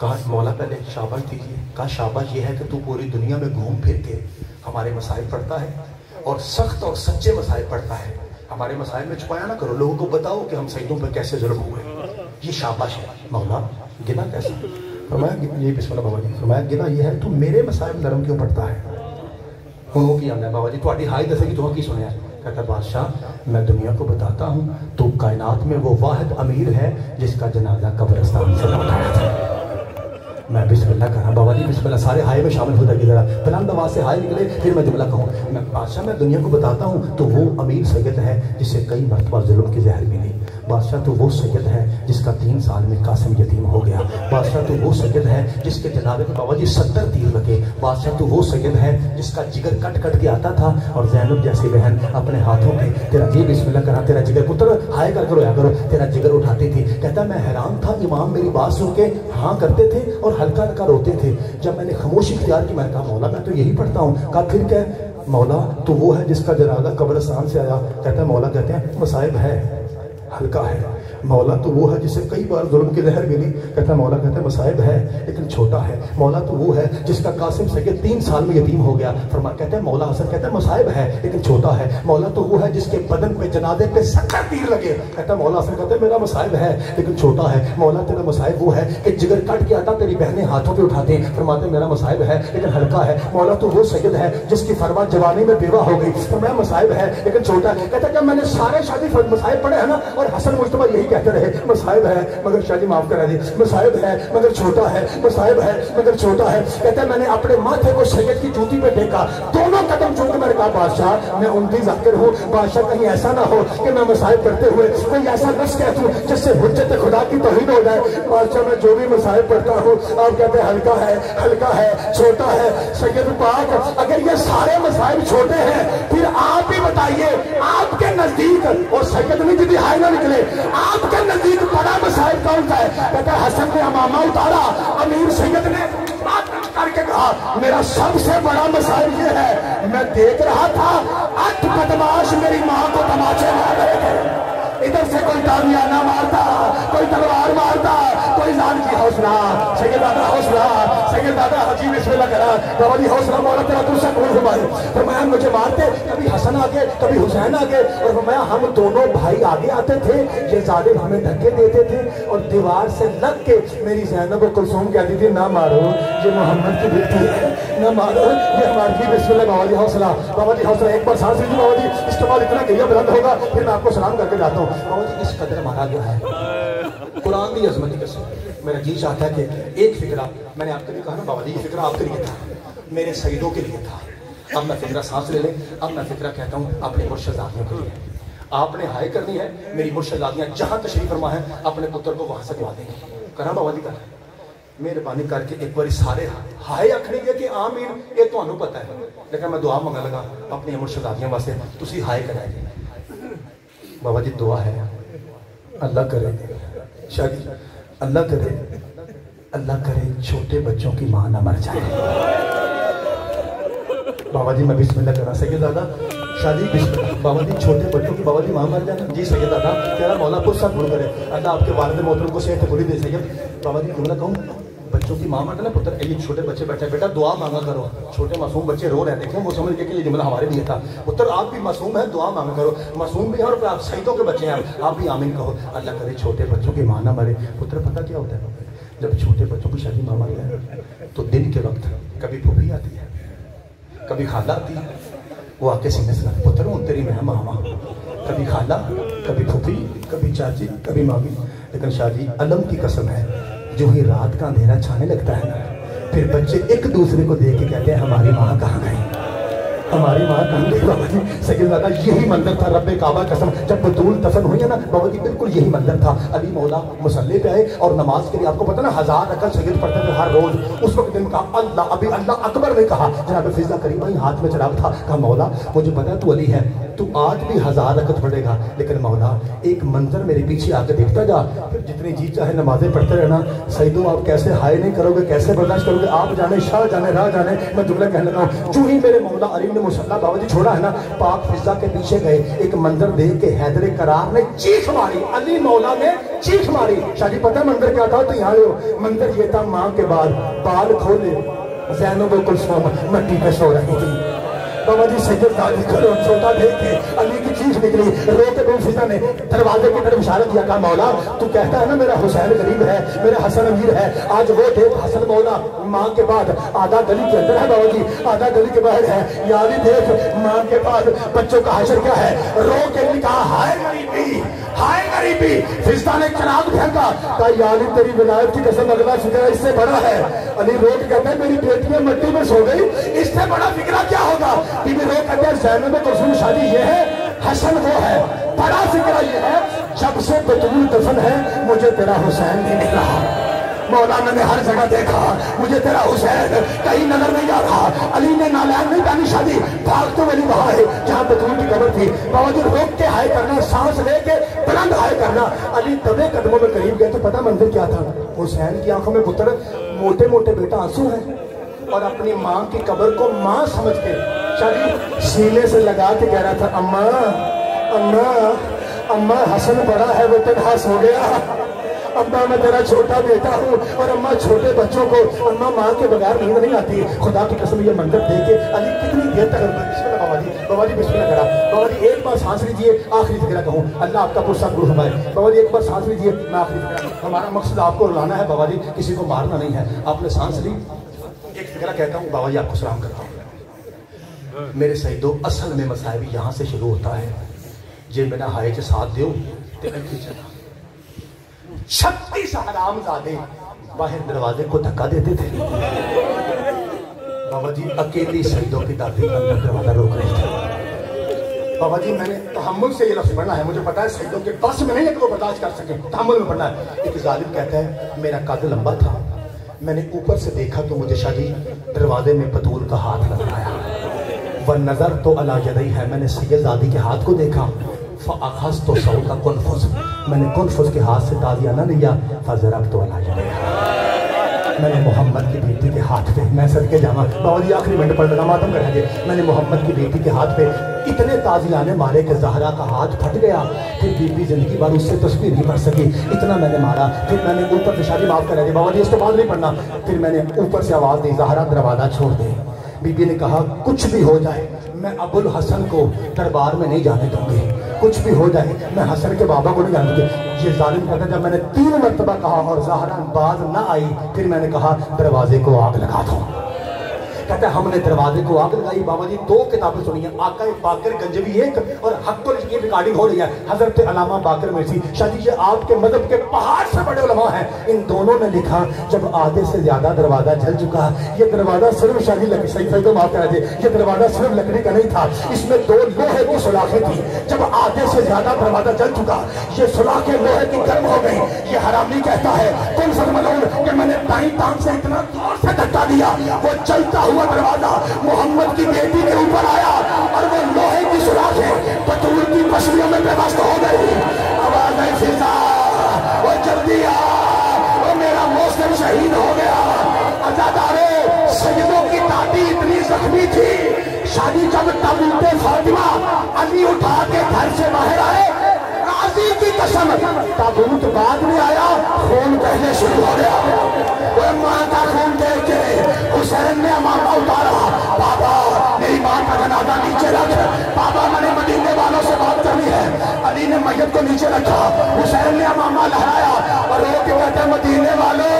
S3: कहा मौला पहले शाबाश दीजिए। कहा शाबाश ये है कि तू पूरी दुनिया में घूम फिर के हमारे मसाइल पढ़ता है और सख्त और सच्चे मसाइल पढ़ता है, हमारे मसाइल में छुपाया ना करो, लोगों को बताओ कि हम सैयदों पर कैसे जुल्म हुए, ये शाबाश है। मौला गिला कैसा? फरमाया ये बिस्मिल्लाह बाबा जी, फरमाया गिला ये है तू मेरे मसाइल नरम क्यों पढ़ता है? उन्होंने की आना बाबा जी थोड़ी हाई दसेगी तो की सुनिया। कहता बादशाह मैं दुनिया को बताता हूँ तो कायनात में वो वाहिद अमीर है जिसका जनाजा कब्रिस्तान से लौटाया था। मैं बिस्मिल्लाह कहा बाबा जी बिस्मिल्लाह, सारे हाई में शामिल हो जाएगी जरा, बुलंद आवाज़ से हाई निकले फिर मैं जुमला कहूँ। मैं बादशाह मैं दुनिया को बताता हूँ तो वो अमीर सैयद है जिसे कई मरतबा जुल्म की जहर मिली। बादशाह तो वो सैयद है जिसका 3 साल में कासिम यतीम हो गया। बादशाह तो वो सैयद है जिसके जनाबे में बाबा जी 70 तीर लगे। बादशाह तो वो सैयद है जिसका जिगर कट कट के आता था और ज़ैनब जैसी बहन अपने हाथों पे तेरा जी बिस्मिल्लाह करा तेरा जिगर पुत्र हाय कर करो या करो तेरा जिगर उठाती थी। कहता मैं हैरान था इमाम मेरी बात सुन के हाँ करते थे और हल्का हल्का रोते थे। जब मैंने खामोशी इख्तियार की मैंने कहा मौला मैं तो यही पढ़ता हूँ। कहा फिर क्या? मौला तो वो है जिसका जनाजा कब्रिस्तान से आया। कहता है मौला कहते हैं मसाइब है हल्का है। मौला तो वो है जिसे कई बार जुल्म की लहर मिली। कहता है मौला कहते हैं मसाइब है लेकिन छोटा है। मौला तो वो है जिसका कासिम सैयद 3 साल में यतीम हो गया। फरमा कहते हैं मौला हसन कहता है मसाइब है लेकिन छोटा है। मौला तो वो है जिसके बदन पे जनाजे पे 70 तीर लगे। कहता है मौला हसन कहते हैं मेरा मसाइब है लेकिन छोटा है। मौला तेरा मसाइब वो है कि जिगर काट के आता तेरी बहनें हाथों पे उठाते हैं। फरमाते मेरा मसाइब है लेकिन हल्का है। मौला तो वो सैयद है जिसकी फरमा जवानी में बेवा हो गई। तो मेरा मसाइब है लेकिन छोटा है। कहता है मैंने सारे शादी मसाइब पढ़े हैं ना और हसन मुश्तबा यही कहते रहे मसाइब है मगर शादी माफ करा दी, मसाइब है मगर छोटा है, मसाइब है मगर छोटा है। कहता है मैंने अपने माथे को सैयद की जूती पे टेका, दोनों कदम चूक मैंने कहा बादशाह मैं उनकी जाकिर हूँ। बादशाह कहीं ऐसा ना हो कि मैं मसाइब करते हुए कोई ऐसा लफ्ज़ कह दूं जिससे हुज्जत खुदा की तौहीन हो जाए। बादशाह मैं जो भी मसाइब पढ़ता हूँ आप कहते हैं हल्का है छोटा है। सैयद पाक अगर ये सारे मसाइब छोटे हैं फिर आप ही बताइए आपके नजदीक और सैयद में यदि हाई ना निकले आपके नजदीक बड़ा मसाइब कौन सा है? कहता है हसन ने अमामा उतारा, अमीर सैयद ने बात करके कहा मेरा सबसे बड़ा मसाइब ये है मैं देख रहा था 8 बदमाश मेरी माँ को तमाचे मार रहे थे। इधर से कोई तालियाना मारता, कोई तलवार मारता, कोई जान की हौसला। सैयदजादा हौसला, सैयदजादा हजी बिस्मिल्लाह करा बाबा जी हौसला मौला तेरा दूसरा कौन घुमाए। फरमाया मुझे मारते कभी हसन आगे कभी हुसैन आगे और फरमाया हम दोनों भाई आगे आते थे ये जालिम हमें धक्के देते थे और दीवार से लग के मेरी ज़ैनब कुलसूम कहती थी ना मारो ये मोहम्मद की बेटी है। न मारो, ये हमारी बिस्मिल्लाह। बाबा जी हौसला, बाबा जी हौसला, एक बार सांस लीजिए बाबा जी, इसके बाद इतना गिरिया बुलंद होगा, फिर मैं आपको सलाम करके जाता हूँ। बाबा जी इस कदर मारा गया है कुरान की अजमत की कसम। मेरा जी चाहता है कि एक फिक्रा मैंने आपके लिए कहा ना बाबा जी, ये फिक्रा आपके लिए था, मेरे सईदों के लिए था। अब मैं फिक्रा सांस ले लें, अब मैं फिक्रा कहता हूँ अपने मुर्शदादियों के लिए। आपने हाय करनी है, मेरी मुर्शदादियाँ जहाँ तशरीफ फरमा है अपने पुत्र को वहाँ से दुआ देंगे। करा बाबा जी कर मेहरबानी करके एक बार सारे हाय आखनी है कि आमीन, ये तो पता है, लेकिन मैं दुआ मंगा लगा अपनी मुर्शदादियों वास्ते, तुसी हाय कराए। बाबा जी दुआ है, अल्लाह करे शादी, अल्लाह करे छोटे बच्चों की मां ना मर जाए। बाबा जी मैं बिस्मिल्लाह करा सके दादा शादी बिस्मिल्लाह। बाबा जी छोटे बच्चों की बाबा जी मां मर जाए जी सके दादा, तेरा मौला को सब गुण करे, अल्लाह आपके वालिद मोहतरम को सेहत पूरी दे सके। बाबा जी जुमला कहूँ, बच्चों की मां मर ना पुत्र, ये छोटे बच्चे बैठे, बेटा दुआ मांगा करो। छोटे मासूम बच्चे रो रहे हैं, देखो वो समझ गए कि ये जुमला हमारे लिए था। पुत्र आप भी मासूम है, दुआ मांगा करो, मासूम भी है और आप सईदों के बच्चे हैं, आप भी आमीन कहो। अल्लाह करे छोटे बच्चों की मां ना मरे। पुत्र पता क्या होता है, जब छोटे बच्चों की शादी मां मर जाए तो दिन के वक्त कभी फूफी आती है, कभी खाला आती है, वो आके सीने से कहते पुत्र हूँ तेरी मैं मामा। कभी खाला, कभी फूफी, कभी चाची, कभी मामी। लेकिन शादी अलम की कसम है, जो ही रात का अंधेरा छाने लगता है ना, फिर बच्चे एक दूसरे को देख के कहते हैं हमारी माँ कहाँ गई, हमारी माँ कहाँ गई। बाबा जी सही दादा यही मंजर था, रब्बे काबा कसम जब बतूल दफन हुई है ना बाबा जी, बिल्कुल यही मंजर था। अली मौला मुसल्ले पे आए और नमाज के लिए, आपको पता ना 1000 रकअत सैयद पढ़ते थे हर रोज। उस वक्त दिन कहा अल्लाह, अभी अल्लाह अकबर ने कहा, जनाब फिजा करीमा ही हाथ में चराग था, कहा मौला मुझे पता है तू अली है, तू आज भी 1000 रकअत पढ़ेगा, लेकिन मौला एक मंजर मेरे पीछे आके देखता जा, फिर जितनी जी चाहे नमाजें पढ़ते रहना। सईदों आप कैसे हाय नहीं करोगे, कैसे बर्दाश्त करोगे, आप जाने शाह जाने राह जाने। मैं जुमला कहने लगा हूँ, जो ही मेरे मौला अली ने मुसल्ला बाबा जी छोड़ा है ना, पाक फिजा के पीछे गए, एक मंजर देख के हैदर करार ने चीख मारी, अली मौला ने चीख मारी। शादी पता मंजर क्या था, तो यहाँ लो मंजर ये था, माँ के बाद बाल खोले ज़ैनब कुलसूम मट्टी पे सो रही थी। बाबा जी सैयद दादी करो छोटा देख के अली की चीख निकली, रोते हुए फिजा ने दरवाजे की तरफ इशारा किया, कहा मौला तू कहता है ना मेरा हुसैन गरीब है, मेरा हसन अमीर है, आज वो देख हसन मौला माँ के बाद आधा गली के अंदर है, बाबा जी आधा गली के बाहर है, यारी देख माँ के बाद बच्चों का हशर क्या है। रो के कहा हाय गरीबी, हाय गरीबी। फिजा ने चिराग फेंका, कहा यारी तेरी विलायत की कसम अगला फिक्रा इससे बड़ा है। अली रोक कहते हैं मेरी बेटियां मिट्टी में सो गई, इससे बड़ा फिक्रा क्या होगा। बीबी रो कहते हैं ज़ैनब कुलसूम शादी ये है, हसन वो है, बड़ा फिक्रा ये है जब से बतूल दफन है मुझे तेरा हुसैन नहीं मिल रहा। मौलाना ने हर जगह देखा, मुझे तेरा हुसैन कहीं नजर नहीं आ रहा। अली ने नालैन नहीं पहनी शादी, भागते वाली वहां है जहां बतूल की कब्र थी। बाबा जी रोक के हाय करना, सांस लेके बुलंद हाय करना। अली दबे कदमों में करीब गए तो पता मंदिर क्या था, हुसैन की आंखों में पुत्र मोटे मोटे बेटा आंसू है, और अपनी माँ की कब्र को माँ समझ के शादी सीने से लगा के कह रहा था अम्मा अम्मा अम्मा हसन बड़ा है वो तन्हा सो गया, अम्मा मैं तेरा छोटा बेटा हूँ, और अम्मा छोटे बच्चों को अम्मा माँ के बगैर नींद नहीं आती। खुदा की कसम ये मंजर देख के अली कितनी देर तक बिस्मिल्लाह बाबा जी बिस्मिल्लाह करा। बाबा जी एक बार सांस लीजिए, आखिरी फिक्रा कहूँ, अल्लाह आपका पुरसा गुरु हमारे। बाबा जी एक बार सांस लीजिए, मैं आखिरी फिक्रा, हमारा मकसद आपको रुलाना है बाबा जी, किसी को मारना नहीं है। आपने सांस ली, एक फिक्रा कहता हूँ बाबा जी आपको सलाम करता हूँ। मेरे सईदों असल में मसाइब यहाँ से शुरू होता है, जे मेरा हाय के साथ दो ते 36 हरामजादे बाहर दरवाजे को धक्का देते थे। बाबा जी अकेली सईदों की दादी अंदर दरवाजा रोक रही थी। बाबा जी मैंने तहम्मुल से ये लफ्ज़ पढ़ना है, मुझे पता है सईदों के बस में नहीं है कि वो बर्दाश्त कर सके, तहम्मुल में पढ़ना है। एक जालिम कहता है मेरा कद लंबा था, मैंने ऊपर से देखा तो मुझे शादी दरवाजे में बतूल का हाथ लग आया, व नजर तो अला यदई है, मैंने सैयद दादी के हाथ को देखा, फ़अख़ज़ तो सऊ का कुनफुस, मैंने कुनफुस के हाथ से ताज़ियाना लिया, फ़ज़रब तो अला यदई, मैंने मोहम्मद की बेटी के हाथ पे, मैं सदके जामा बाबा जी आखिरी मिनट पर मातम कर दे, मैंने मोहम्मद की बेटी के हाथ पे इतने ताज़ियाने मारे कि ज़हरा का हाथ फट गया, फिर बीबी जिंदगी भर उससे तस्बीह नहीं पढ़ सकी, इतना मैंने मारा। फिर मैंने ऊपर से शादी माफ़ कर दी बाबा जी, इसके बाद नहीं पढ़ना। फिर मैंने ऊपर से आवाज़ दी ज़हरा दरवाज़ा छोड़ दे। बीबी ने कहा कुछ भी हो जाए मैं अबुल हसन को दरबार में नहीं जाने दूंगी, कुछ भी हो जाए मैं हसन के बाबा को नहीं जाने दूंगी। ये जालिम कहता जब मैंने 3 मरतबा कहा और ज़हरा बाज ना आई, फिर मैंने कहा दरवाजे को आग लगा दो। कहता है हमने दरवाजे को आग लगाई। बाबा जी 2 किताबें सुनी है, आका बाकर गंजवी 1 और हक्कुल की रिकॉर्डिंग हो रही है हजरत अल्लामा बाकर मिर्ची। शादी ये आपके मदद के पहाड़ से बड़े उलमा हैं। इन दोनों ने लिखा जब आधे से ज्यादा दरवाजा जल चुका, ये दरवाजा सिर्फ शादी लकड़ी सही सही तो माफ करा दे, ये दरवाजा सिर्फ लकड़ी का नहीं था, इसमें 2 लोहे की सुलाखें थी। जब आधे से ज्यादा दरवाजा जल चुका, ये सुलाखें लोहे की गर्म हो गई। ये हरामी कहता है तुम सरमलोन कि मैंने दाईं टांग से इतना जोर से धक्का दिया, वो चलता हुआ दरवाजा मोहम्मद की बेटी के ऊपर आया और वो लोहे की सुलाखें बतूल की पसलियों में बेबस हो गई। आवाज आई फिजा वो जल्दी आ, वो मेरा मोहसिन शहीद हो गया। अजादारे सैयदों की दादी इतनी जख्मी थी, शादी जब ताबूते फातिमा अली उठा के घर से बाहर आए, गाजी की कसम ताबूत बाद में आया, खून बहने शुरू हो गया। वो माँ का खून देख के हुसैन ने अमामा उतारा, बाबा मेरी माँ का जनाजा नीचे रख, बाबा मैंने मदीने वालों से बात करनी है। अली ने मैयत को नीचे रखा, हुसैन ने अमामा लहराया और रो के कहते मदीने वालों